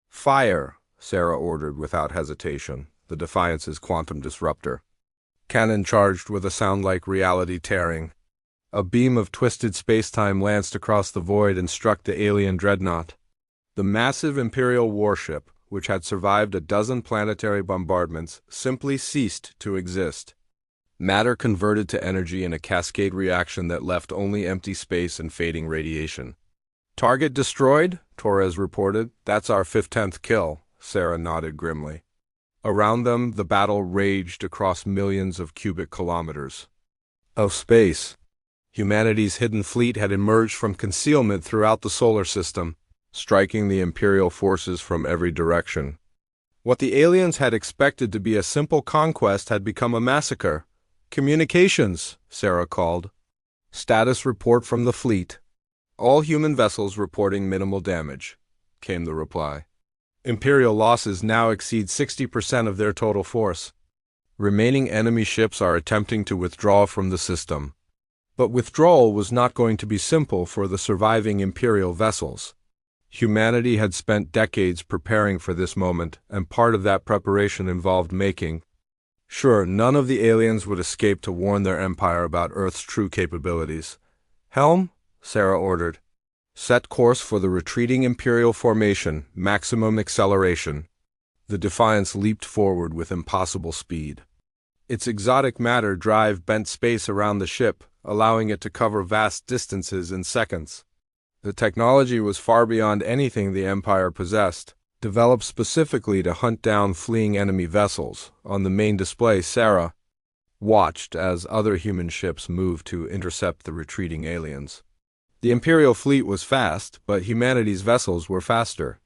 "Fire," Sarah ordered without hesitation, the Defiance's quantum disruptor. Cannon charged with a sound like reality tearing. A beam of twisted space-time lanced across the void and struck the alien dreadnought. The massive Imperial warship, which had survived a dozen planetary bombardments, simply ceased to exist. Matter converted to energy in a cascade reaction that left only empty space and fading radiation. "Target destroyed," Torres reported. "That's our 15th kill," Sarah nodded grimly. Around them, the battle raged across millions of cubic kilometers of space. Humanity's hidden fleet had emerged from concealment throughout the solar system, striking the Imperial forces from every direction. What the aliens had expected to be a simple conquest had become a massacre. "Communications," Sarah called. "Status report from the fleet. All human vessels reporting minimal damage," came the reply. "Imperial losses now exceed 60% of their total force. Remaining enemy ships are attempting to withdraw from the system." But withdrawal was not going to be simple for the surviving Imperial vessels. Humanity had spent decades preparing for this moment, and part of that preparation involved making sure none of the aliens would escape to warn their empire about Earth's true capabilities. "Helm," Sarah ordered. "Set course for the retreating Imperial formation, maximum acceleration." The Defiance leaped forward with impossible speed. Its exotic matter drive bent space around the ship, allowing it to cover vast distances in seconds. The technology was far beyond anything the Empire possessed, developed specifically to hunt down fleeing enemy vessels. On the main display, Sarah watched as other human ships moved to intercept the retreating aliens. The Imperial fleet was fast, but humanity's vessels were faster.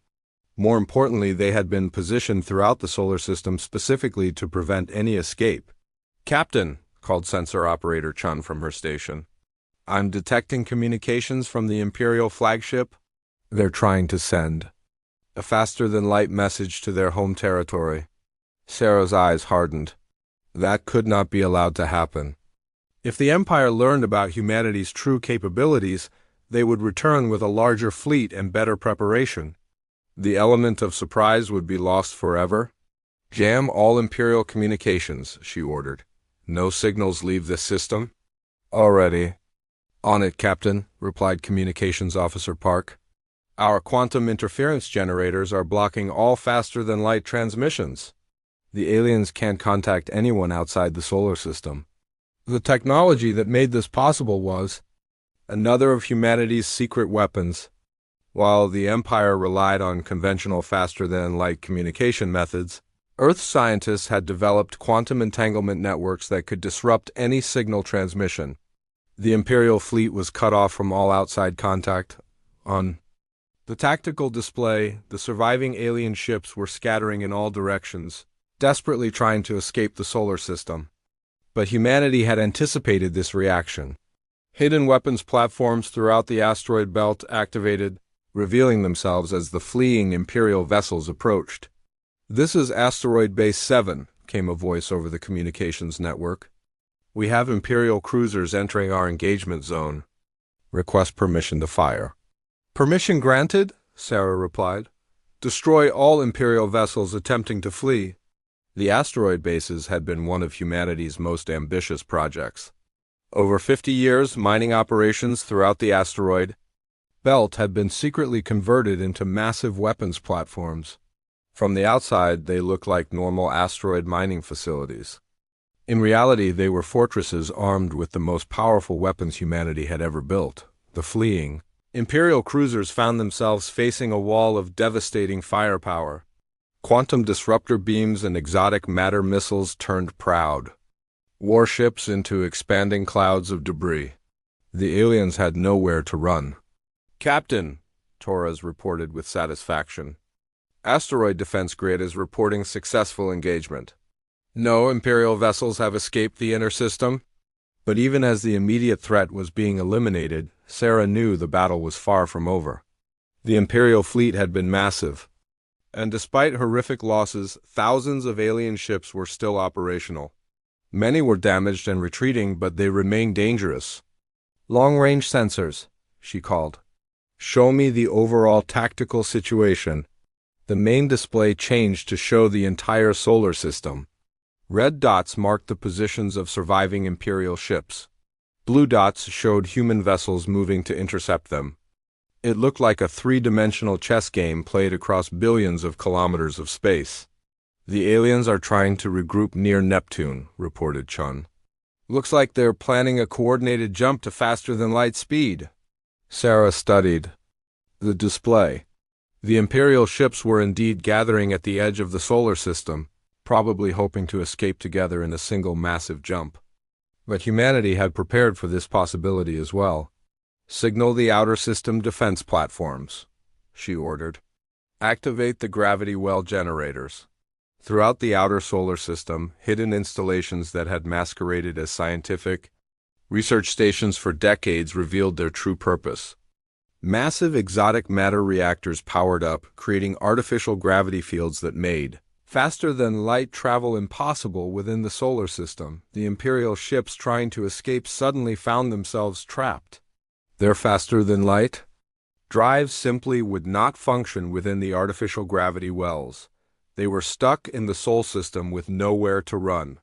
More importantly, they had been positioned throughout the solar system specifically to prevent any escape. "Captain," called sensor operator Chun from her station, "I'm detecting communications from the Imperial flagship. They're trying to send a faster-than-light message to their home territory." Sarah's eyes hardened. That could not be allowed to happen. If the Empire learned about humanity's true capabilities, they would return with a larger fleet and better preparation. The element of surprise would be lost forever. "Jam all Imperial communications," she ordered. "No signals leave this system." "Already." "On it, Captain," replied Communications Officer Park. "Our quantum interference generators are blocking all faster-than-light transmissions. The aliens can't contact anyone outside the solar system." The technology that made this possible was another of humanity's secret weapons. While the Empire relied on conventional faster-than-light communication methods, Earth scientists had developed quantum entanglement networks that could disrupt any signal transmission. The Imperial fleet was cut off from all outside contact. On the tactical display, the surviving alien ships were scattering in all directions, desperately trying to escape the solar system. But humanity had anticipated this reaction. Hidden weapons platforms throughout the asteroid belt activated, revealing themselves as the fleeing Imperial vessels approached. "This is Asteroid Base 7, came a voice over the communications network. "We have Imperial cruisers entering our engagement zone. Request permission to fire." "Permission granted," Sarah replied. "Destroy all Imperial vessels attempting to flee." The asteroid bases had been one of humanity's most ambitious projects. Over 50 years, mining operations throughout the asteroid belt had been secretly converted into massive weapons platforms. From the outside, they looked like normal asteroid mining facilities. In reality, they were fortresses armed with the most powerful weapons humanity had ever built. The fleeing Imperial cruisers found themselves facing a wall of devastating firepower. Quantum disruptor beams and exotic matter missiles turned proud warships into expanding clouds of debris. The aliens had nowhere to run. "Captain," Torres reported with satisfaction. "Asteroid defense grid is reporting successful engagement. No Imperial vessels have escaped the inner system." But even as the immediate threat was being eliminated, Sarah knew the battle was far from over. The Imperial fleet had been massive, and despite horrific losses, thousands of alien ships were still operational. Many were damaged and retreating, but they remained dangerous. "Long-range sensors," she called. "Show me the overall tactical situation." The main display changed to show the entire solar system. Red dots marked the positions of surviving Imperial ships. Blue dots showed human vessels moving to intercept them. It looked like a three-dimensional chess game played across billions of kilometers of space. "The aliens are trying to regroup near Neptune," reported Chun. "Looks like they're planning a coordinated jump to faster-than-light speed." Sarah studied the display. The Imperial ships were indeed gathering at the edge of the solar system, probably hoping to escape together in a single massive jump. But humanity had prepared for this possibility as well. "Signal the outer system defense platforms," she ordered. "Activate the gravity well generators." Throughout the outer solar system, hidden installations that had masqueraded as scientific research stations for decades revealed their true purpose. Massive exotic matter reactors powered up, creating artificial gravity fields that made faster-than-light travel impossible within the solar system. The Imperial ships trying to escape suddenly found themselves trapped. Their faster-than-light drives simply would not function within the artificial gravity wells. They were stuck in the Sol system with nowhere to run.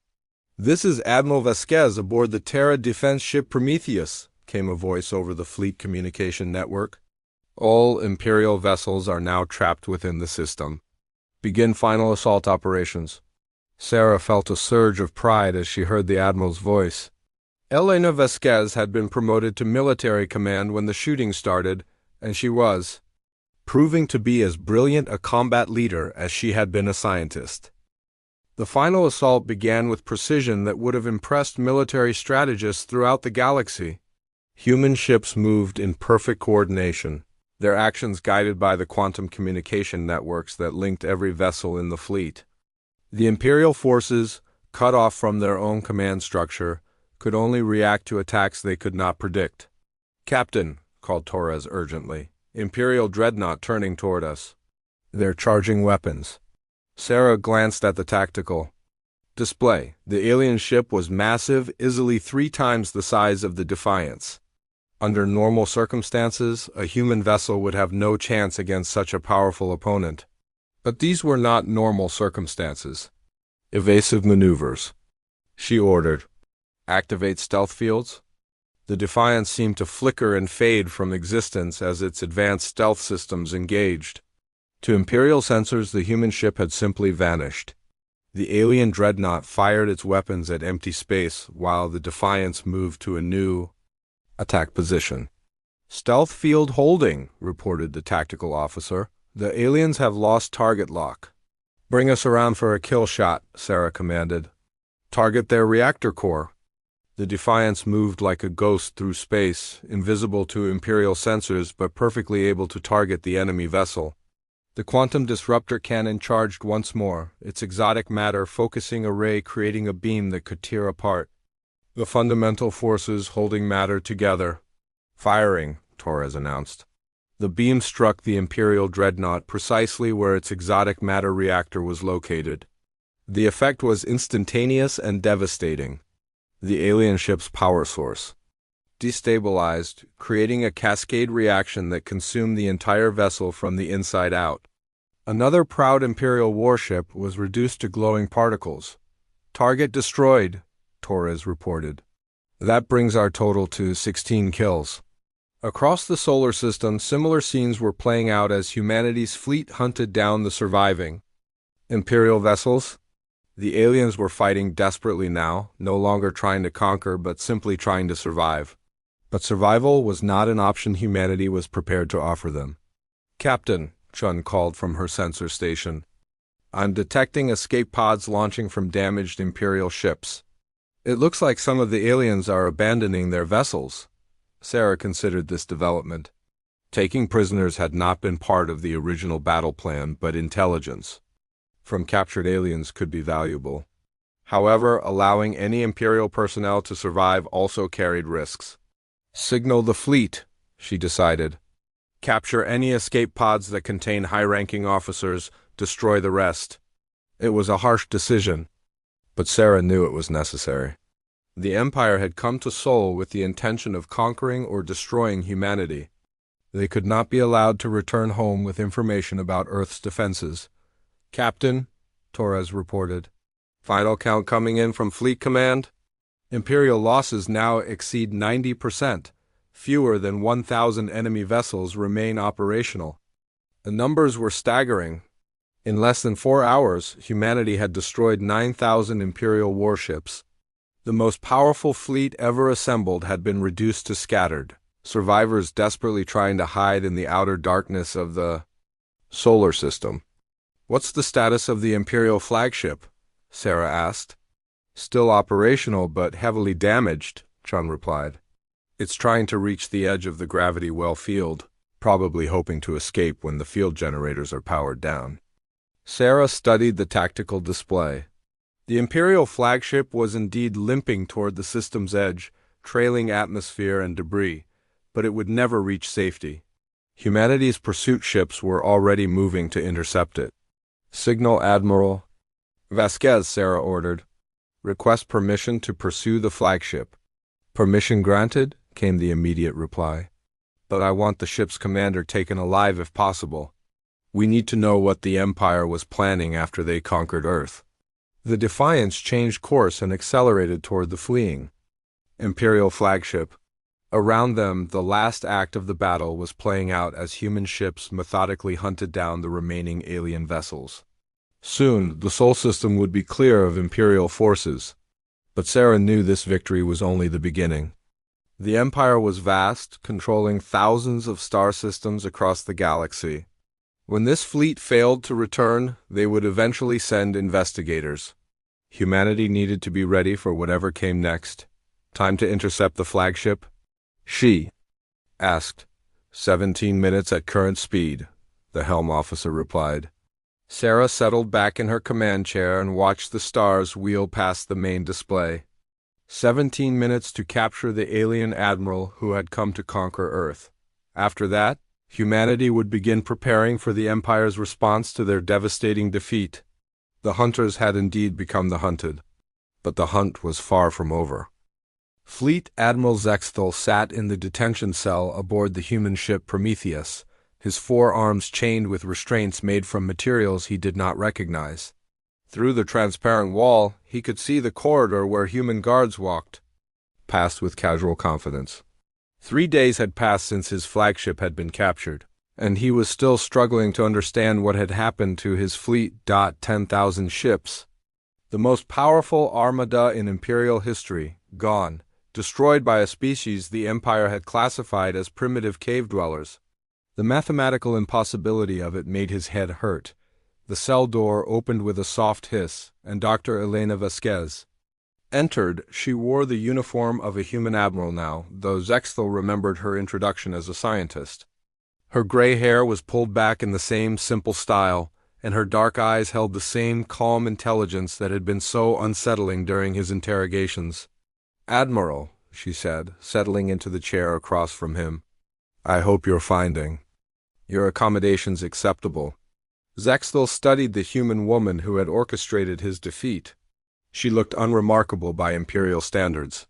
"This is Admiral Vasquez aboard the Terra defense ship Prometheus," came a voice over the fleet communication network. "All Imperial vessels are now trapped within the system. Begin final assault operations." Sarah felt a surge of pride as she heard the Admiral's voice. Elena Vasquez had been promoted to military command when the shooting started, and she was proving to be as brilliant a combat leader as she had been a scientist. The final assault began with precision that would have impressed military strategists throughout the galaxy. Human ships moved in perfect coordination, their actions guided by the quantum communication networks that linked every vessel in the fleet. The Imperial forces, cut off from their own command structure, could only react to attacks they could not predict. "Captain," called Torres urgently, "Imperial dreadnought turning toward us. They're charging weapons." Sarah glanced at the tactical display. The alien ship was massive, easily 3 times the size of the Defiance. Under normal circumstances, a human vessel would have no chance against such a powerful opponent. But these were not normal circumstances. "Evasive maneuvers," she ordered. "Activate stealth fields." The Defiance seemed to flicker and fade from existence as its advanced stealth systems engaged. To Imperial sensors, the human ship had simply vanished. The alien dreadnought fired its weapons at empty space while the Defiance moved to a new attack position. "Stealth field holding," reported the tactical officer. "The aliens have lost target lock." "Bring us around for a kill shot," Sarah commanded. "Target their reactor core." The Defiance moved like a ghost through space, invisible to Imperial sensors but perfectly able to target the enemy vessel. The quantum disruptor cannon charged once more, its exotic matter focusing array creating a beam that could tear apart the fundamental forces holding matter together. "Firing," Torres announced. The beam struck the Imperial dreadnought precisely where its exotic matter reactor was located. The effect was instantaneous and devastating. The alien ship's power source destabilized, creating a cascade reaction that consumed the entire vessel from the inside out. Another proud Imperial warship was reduced to glowing particles. "Target destroyed," Torres reported. That brings our total to 16 kills. Across the solar system, similar scenes were playing out as humanity's fleet hunted down the surviving Imperial vessels. The aliens were fighting desperately now, no longer trying to conquer but simply trying to survive. But survival was not an option humanity was prepared to offer them. "Captain," Chun called from her sensor station, "I'm detecting escape pods launching from damaged Imperial ships. It looks like some of the aliens are abandoning their vessels." Sarah considered this development. Taking prisoners had not been part of the original battle plan, but intelligence from captured aliens could be valuable. However, allowing any Imperial personnel to survive also carried risks. "Signal the fleet," she decided. "Capture any escape pods that contain high-ranking officers, destroy the rest." It was a harsh decision, but Sarah knew it was necessary. The Empire had come to Sol with the intention of conquering or destroying humanity. They could not be allowed to return home with information about Earth's defenses. "Captain," Torres reported. "Final count coming in from Fleet Command. Imperial losses now exceed 90%. Fewer than 1,000 enemy vessels remain operational." The numbers were staggering. In less than 4 hours, humanity had destroyed 9,000 Imperial warships. The most powerful fleet ever assembled had been reduced to scattered, survivors desperately trying to hide in the outer darkness of the solar system. "What's the status of the Imperial flagship?" Sarah asked. "Still operational but heavily damaged," Chun replied. "It's trying to reach the edge of the gravity well field, probably hoping to escape when the field generators are powered down." Sarah studied the tactical display. The Imperial flagship was indeed limping toward the system's edge, trailing atmosphere and debris, but it would never reach safety. Humanity's pursuit ships were already moving to intercept it. "Signal Admiral Vasquez," Sarah ordered. "Request permission to pursue the flagship." "Permission granted," came the immediate reply. "But I want the ship's commander taken alive if possible. We need to know what the Empire was planning after they conquered Earth." The Defiance changed course and accelerated toward the fleeing Imperial flagship. Around them, the last act of the battle was playing out as human ships methodically hunted down the remaining alien vessels. Soon, the Sol system would be clear of Imperial forces. But Sarah knew this victory was only the beginning. The Empire was vast, controlling thousands of star systems across the galaxy. When this fleet failed to return, they would eventually send investigators. Humanity needed to be ready for whatever came next. "Time to intercept the flagship?" she asked. 17 minutes at current speed, the helm officer replied. Sarah settled back in her command chair and watched the stars wheel past the main display. 17 minutes to capture the alien admiral who had come to conquer Earth. After that, humanity would begin preparing for the Empire's response to their devastating defeat. The hunters had indeed become the hunted, but the hunt was far from over. Fleet Admiral Zexthal sat in the detention cell aboard the human ship Prometheus, his 4 arms chained with restraints made from materials he did not recognize. Through the transparent wall, he could see the corridor where human guards walked, past with casual confidence. 3 days had passed since his flagship had been captured, and he was still struggling to understand what had happened to his fleet. 10,000 ships. The most powerful armada in Imperial history, gone, destroyed by a species the Empire had classified as primitive cave dwellers. The mathematical impossibility of it made his head hurt. The cell door opened with a soft hiss, and Dr. Elena Vasquez entered. She wore the uniform of a human admiral now, though Zexthal remembered her introduction as a scientist. Her gray hair was pulled back in the same simple style, and her dark eyes held the same calm intelligence that had been so unsettling during his interrogations. "Admiral," she said, settling into the chair across from him, "I hope you're finding your accommodations acceptable." Zexthal studied the human woman who had orchestrated his defeat. She looked unremarkable by Imperial standards.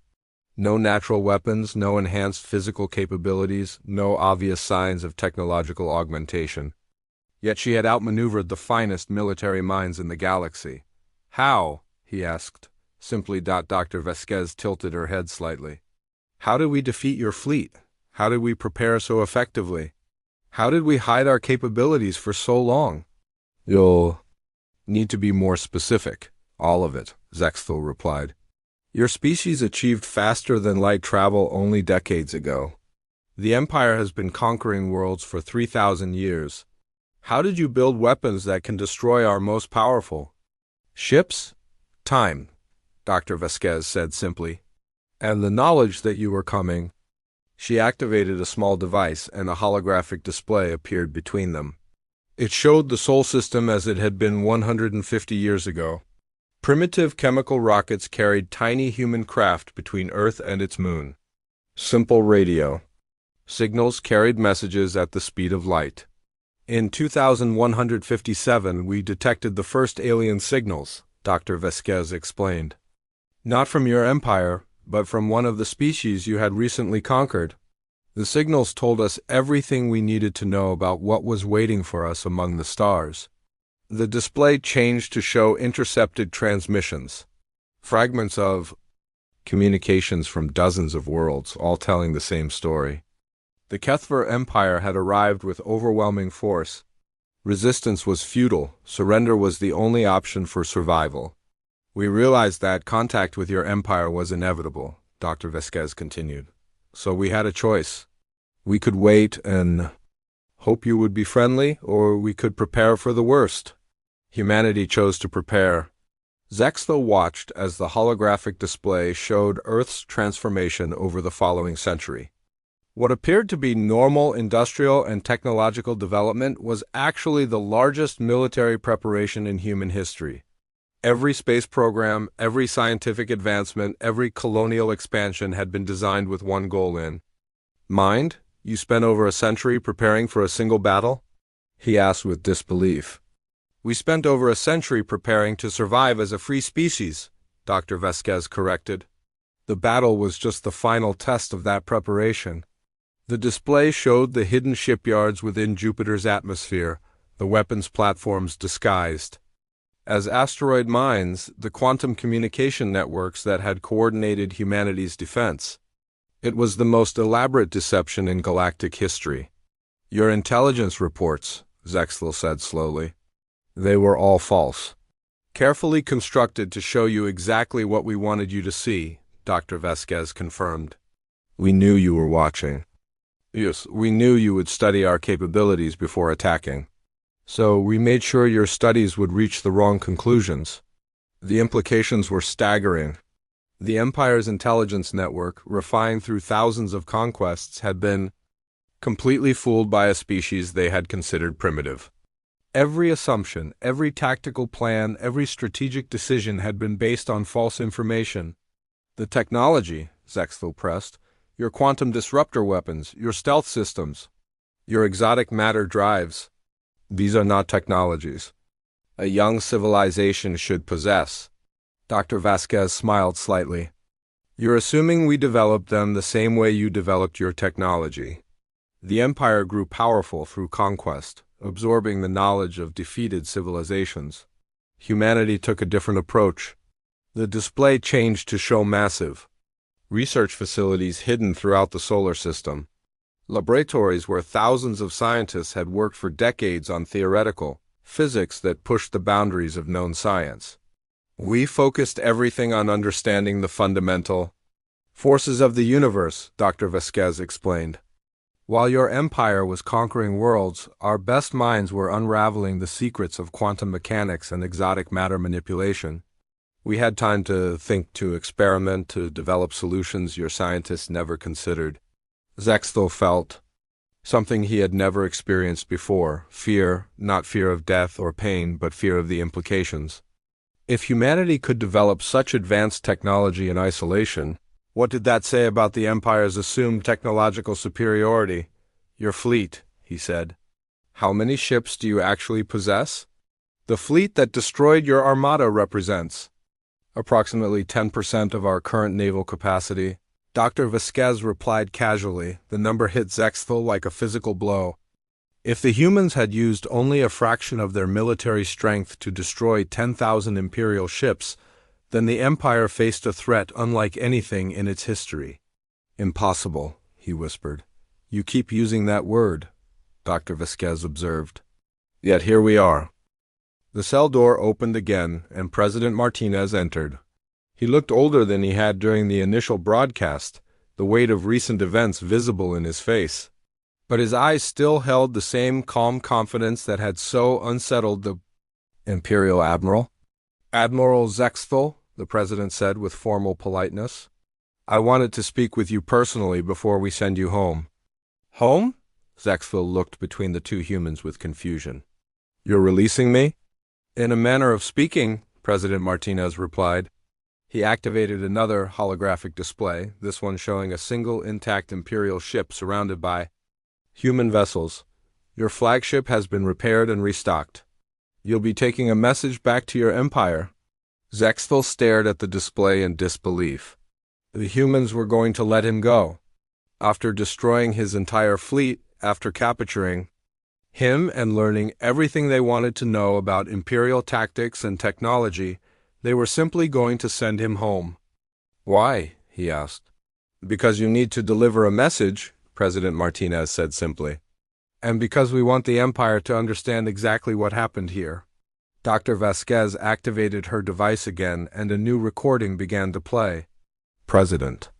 No natural weapons, no enhanced physical capabilities, no obvious signs of technological augmentation. Yet she had outmaneuvered the finest military minds in the galaxy. "How?" he asked. Simply. Dr. Vasquez tilted her head slightly. How did we defeat your fleet? How did we prepare so effectively? How did we hide our capabilities for so long? You'll need to be more specific. All of it, Zexthel replied. Your species achieved faster than light travel only decades ago. The Empire has been conquering worlds for 3,000 years. How did you build weapons that can destroy our most powerful? Ships? Time, Dr. Vasquez said simply. And the knowledge that you were coming. She activated a small device, and a holographic display appeared between them. It showed the Sol system as it had been 150 years ago. Primitive chemical rockets carried tiny human craft between Earth and its moon. Simple radio. Signals carried messages at the speed of light. In 2157, we detected the first alien signals, Dr. Vasquez explained. Not from your empire, but from one of the species you had recently conquered. The signals told us everything we needed to know about what was waiting for us among the stars. The display changed to show intercepted transmissions, fragments of communications from dozens of worlds, all telling the same story. The Kethver Empire had arrived with overwhelming force. Resistance was futile. Surrender was the only option for survival. We realized that contact with your empire was inevitable, Dr. Vasquez continued. So we had a choice. We could wait and hope you would be friendly, or we could prepare for the worst. Humanity chose to prepare. Zexthel watched as the holographic display showed Earth's transformation over the following century. What appeared to be normal industrial and technological development was actually the largest military preparation in human history. Every space program, every scientific advancement, every colonial expansion had been designed with one goal in mind. You spent over a century preparing for a single battle? He asked with disbelief. We spent over a century preparing to survive as a free species, Dr. Vasquez corrected. The battle was just the final test of that preparation. The display showed the hidden shipyards within Jupiter's atmosphere, the weapons platforms disguised as asteroid mines, the quantum communication networks that had coordinated humanity's defense. It was the most elaborate deception in galactic history. Your intelligence reports, Zexthel said slowly. They were all false. Carefully constructed to show you exactly what we wanted you to see, Dr. Vasquez confirmed. We knew you were watching. Yes, we knew you would study our capabilities before attacking. So we made sure your studies would reach the wrong conclusions. The implications were staggering. The Empire's intelligence network, refined through thousands of conquests, had been completely fooled by a species they had considered primitive. Every assumption, every tactical plan, every strategic decision had been based on false information. The technology, Zexthel pressed, your quantum disruptor weapons, your stealth systems, your exotic matter drives. These are not technologies a young civilization should possess. Dr. Vasquez smiled slightly. You're assuming we developed them the same way you developed your technology. The Empire grew powerful through conquest, absorbing the knowledge of defeated civilizations. Humanity took a different approach. The display changed to show massive research facilities hidden throughout the solar system. Laboratories where thousands of scientists had worked for decades on theoretical physics that pushed the boundaries of known science. We focused everything on understanding the fundamental forces of the universe, Dr. Vasquez explained. While your empire was conquering worlds, our best minds were unraveling the secrets of quantum mechanics and exotic matter manipulation. We had time to think, to experiment, to develop solutions your scientists never considered. Zexthel felt something he had never experienced before, fear, not fear of death or pain, but fear of the implications. If humanity could develop such advanced technology in isolation, what did that say about the Empire's assumed technological superiority? Your fleet, he said. How many ships do you actually possess? The fleet that destroyed your armada represents approximately 10% of our current naval capacity. Dr. Vasquez replied casually. The number hit Zexthel like a physical blow. If the humans had used only a fraction of their military strength to destroy 10,000 Imperial ships, then the Empire faced a threat unlike anything in its history. Impossible, he whispered. You keep using that word, Dr. Vasquez observed. Yet here we are. The cell door opened again, and President Martinez entered. He looked older than he had during the initial broadcast, the weight of recent events visible in his face. But his eyes still held the same calm confidence that had so unsettled the Imperial Admiral. Admiral Zexthal, the President said with formal politeness, I wanted to speak with you personally before we send you home. Home? Zexthal looked between the two humans with confusion. You're releasing me? In a manner of speaking, President Martinez replied. He activated another holographic display, this one showing a single intact Imperial ship surrounded by human vessels. Your flagship has been repaired and restocked. You'll be taking a message back to your empire. Zexthal stared at the display in disbelief. The humans were going to let him go. After destroying his entire fleet, after capturing him and learning everything they wanted to know about Imperial tactics and technology, they were simply going to send him home. Why? He asked. Because you need to deliver a message, President Martinez said simply. And because we want the Empire to understand exactly what happened here. Dr. Vasquez activated her device again, and a new recording began to play. President.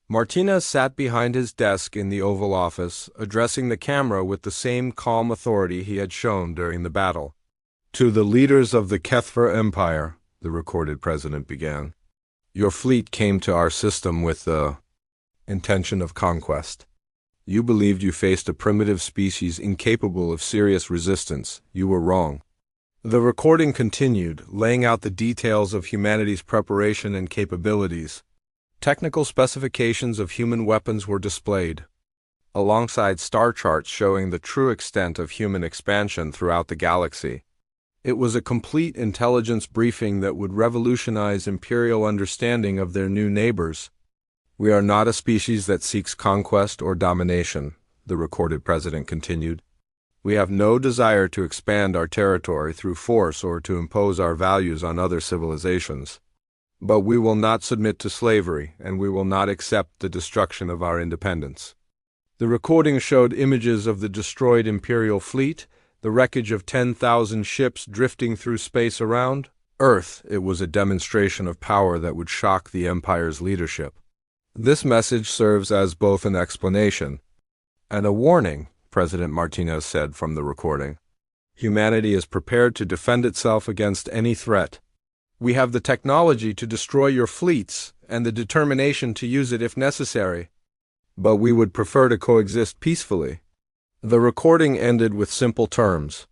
Martinez sat behind his desk in the Oval Office, addressing the camera with the same calm authority he had shown during the battle. To the leaders of the Kethver Empire, the recorded president began, your fleet came to our system with the intention of conquest. You believed you faced a primitive species incapable of serious resistance. You were wrong. The recording continued, laying out the details of humanity's preparation and capabilities. Technical specifications of human weapons were displayed, alongside star charts showing the true extent of human expansion throughout the galaxy. It was a complete intelligence briefing that would revolutionize Imperial understanding of their new neighbors. We are not a species that seeks conquest or domination, the recorded president continued. We have no desire to expand our territory through force or to impose our values on other civilizations. But we will not submit to slavery, and we will not accept the destruction of our independence. The recording showed images of the destroyed Imperial fleet, the wreckage of 10,000 ships drifting through space around Earth. It was a demonstration of power that would shock the Empire's leadership. This message serves as both an explanation and a warning, President Martinez said from the recording. Humanity is prepared to defend itself against any threat. We have the technology to destroy your fleets and the determination to use it if necessary. But we would prefer to coexist peacefully. The recording ended with simple terms.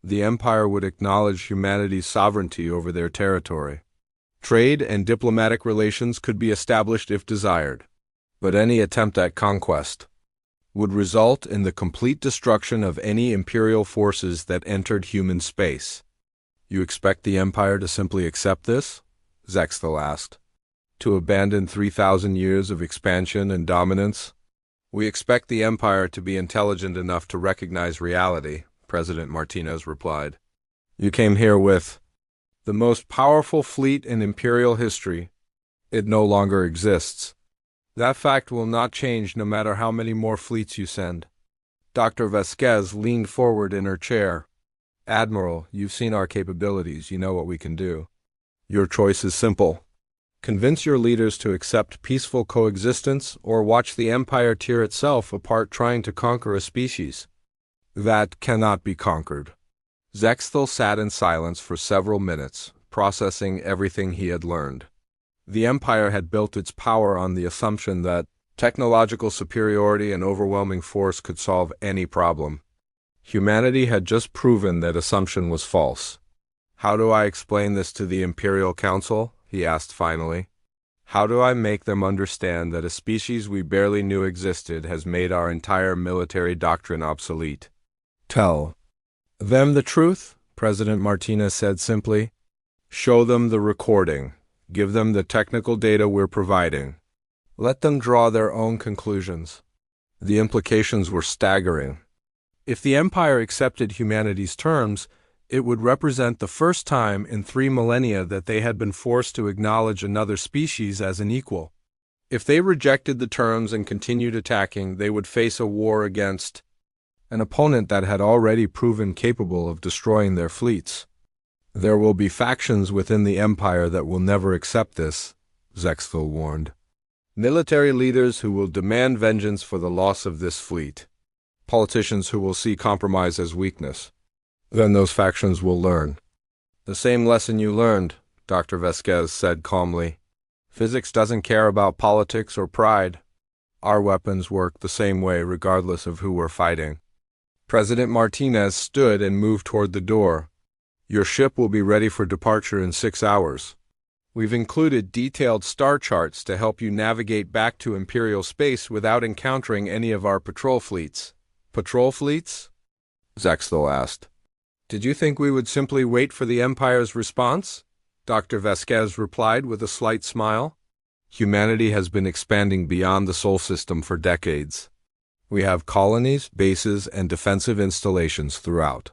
The Empire would acknowledge humanity's sovereignty over their territory. Trade and diplomatic relations could be established if desired. But any attempt at conquest would result in the complete destruction of any Imperial forces that entered human space. You expect the Empire to simply accept this? Zexthal asked. To abandon 3,000 years of expansion and dominance? We expect the Empire to be intelligent enough to recognize reality, President Martinez replied. You came here with the most powerful fleet in Imperial history. It no longer exists. That fact will not change no matter how many more fleets you send. Dr. Vasquez leaned forward in her chair. Admiral, you've seen our capabilities. You know what we can do. Your choice is simple. Convince your leaders to accept peaceful coexistence or watch the Empire tear itself apart trying to conquer a species that cannot be conquered. Zexthal sat in silence for several minutes, processing everything he had learned. The Empire had built its power on the assumption that technological superiority and overwhelming force could solve any problem. Humanity had just proven that assumption was false. How do I explain this to the Imperial Council? He asked finally. How do I make them understand that a species we barely knew existed has made our entire military doctrine obsolete? Tell them the truth, President Martinez said simply. Show them the recording. Give them the technical data we're providing. Let them draw their own conclusions. The implications were staggering. If the Empire accepted humanity's terms, it would represent the first time in 3 millennia that they had been forced to acknowledge another species as an equal. If they rejected the terms and continued attacking, they would face a war against an opponent that had already proven capable of destroying their fleets. There will be factions within the Empire that will never accept this, Zexville warned. Military leaders who will demand vengeance for the loss of this fleet. Politicians who will see compromise as weakness. Then those factions will learn. The same lesson you learned, Dr. Vasquez said calmly. Physics doesn't care about politics or pride. Our weapons work the same way regardless of who we're fighting. President Martinez stood and moved toward the door. Your ship will be ready for departure in 6 hours. We've included detailed star charts to help you navigate back to Imperial space without encountering any of our patrol fleets. Patrol fleets? Zexville asked. Did you think we would simply wait for the Empire's response? Dr. Vasquez replied with a slight smile. Humanity has been expanding beyond the Sol system for decades. We have colonies, bases, and defensive installations throughout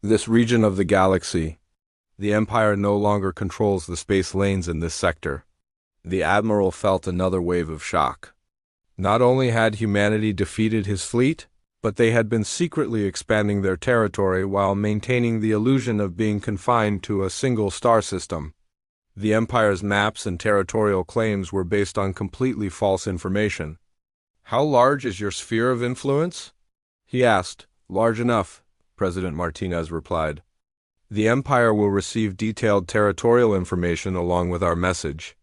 this region of the galaxy. The Empire no longer controls the space lanes in this sector. The Admiral felt another wave of shock. Not only had humanity defeated his fleet, but they had been secretly expanding their territory while maintaining the illusion of being confined to a single star system. The Empire's maps and territorial claims were based on completely false information. How large is your sphere of influence? He asked. Large enough, President Martinez replied. The Empire will receive detailed territorial information along with our message.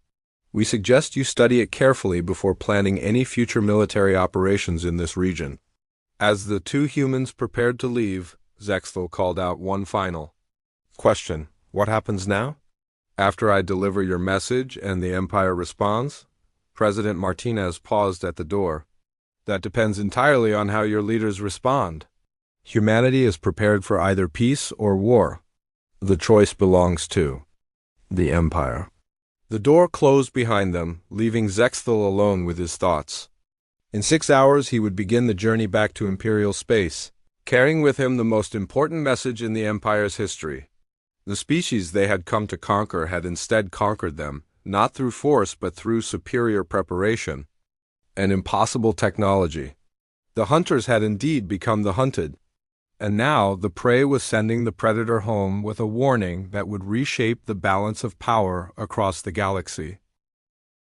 We suggest you study it carefully before planning any future military operations in this region. As the two humans prepared to leave, Zexville called out one final question. What happens now? After I deliver your message and the Empire responds? President Martinez paused at the door. That depends entirely on how your leaders respond. Humanity is prepared for either peace or war. The choice belongs to the Empire. The door closed behind them, leaving Zexville alone with his thoughts. In 6 hours he would begin the journey back to Imperial space, carrying with him the most important message in the Empire's history. The species they had come to conquer had instead conquered them, not through force but through superior preparation and impossible technology. The hunters had indeed become the hunted. And now the prey was sending the predator home with a warning that would reshape the balance of power across the galaxy.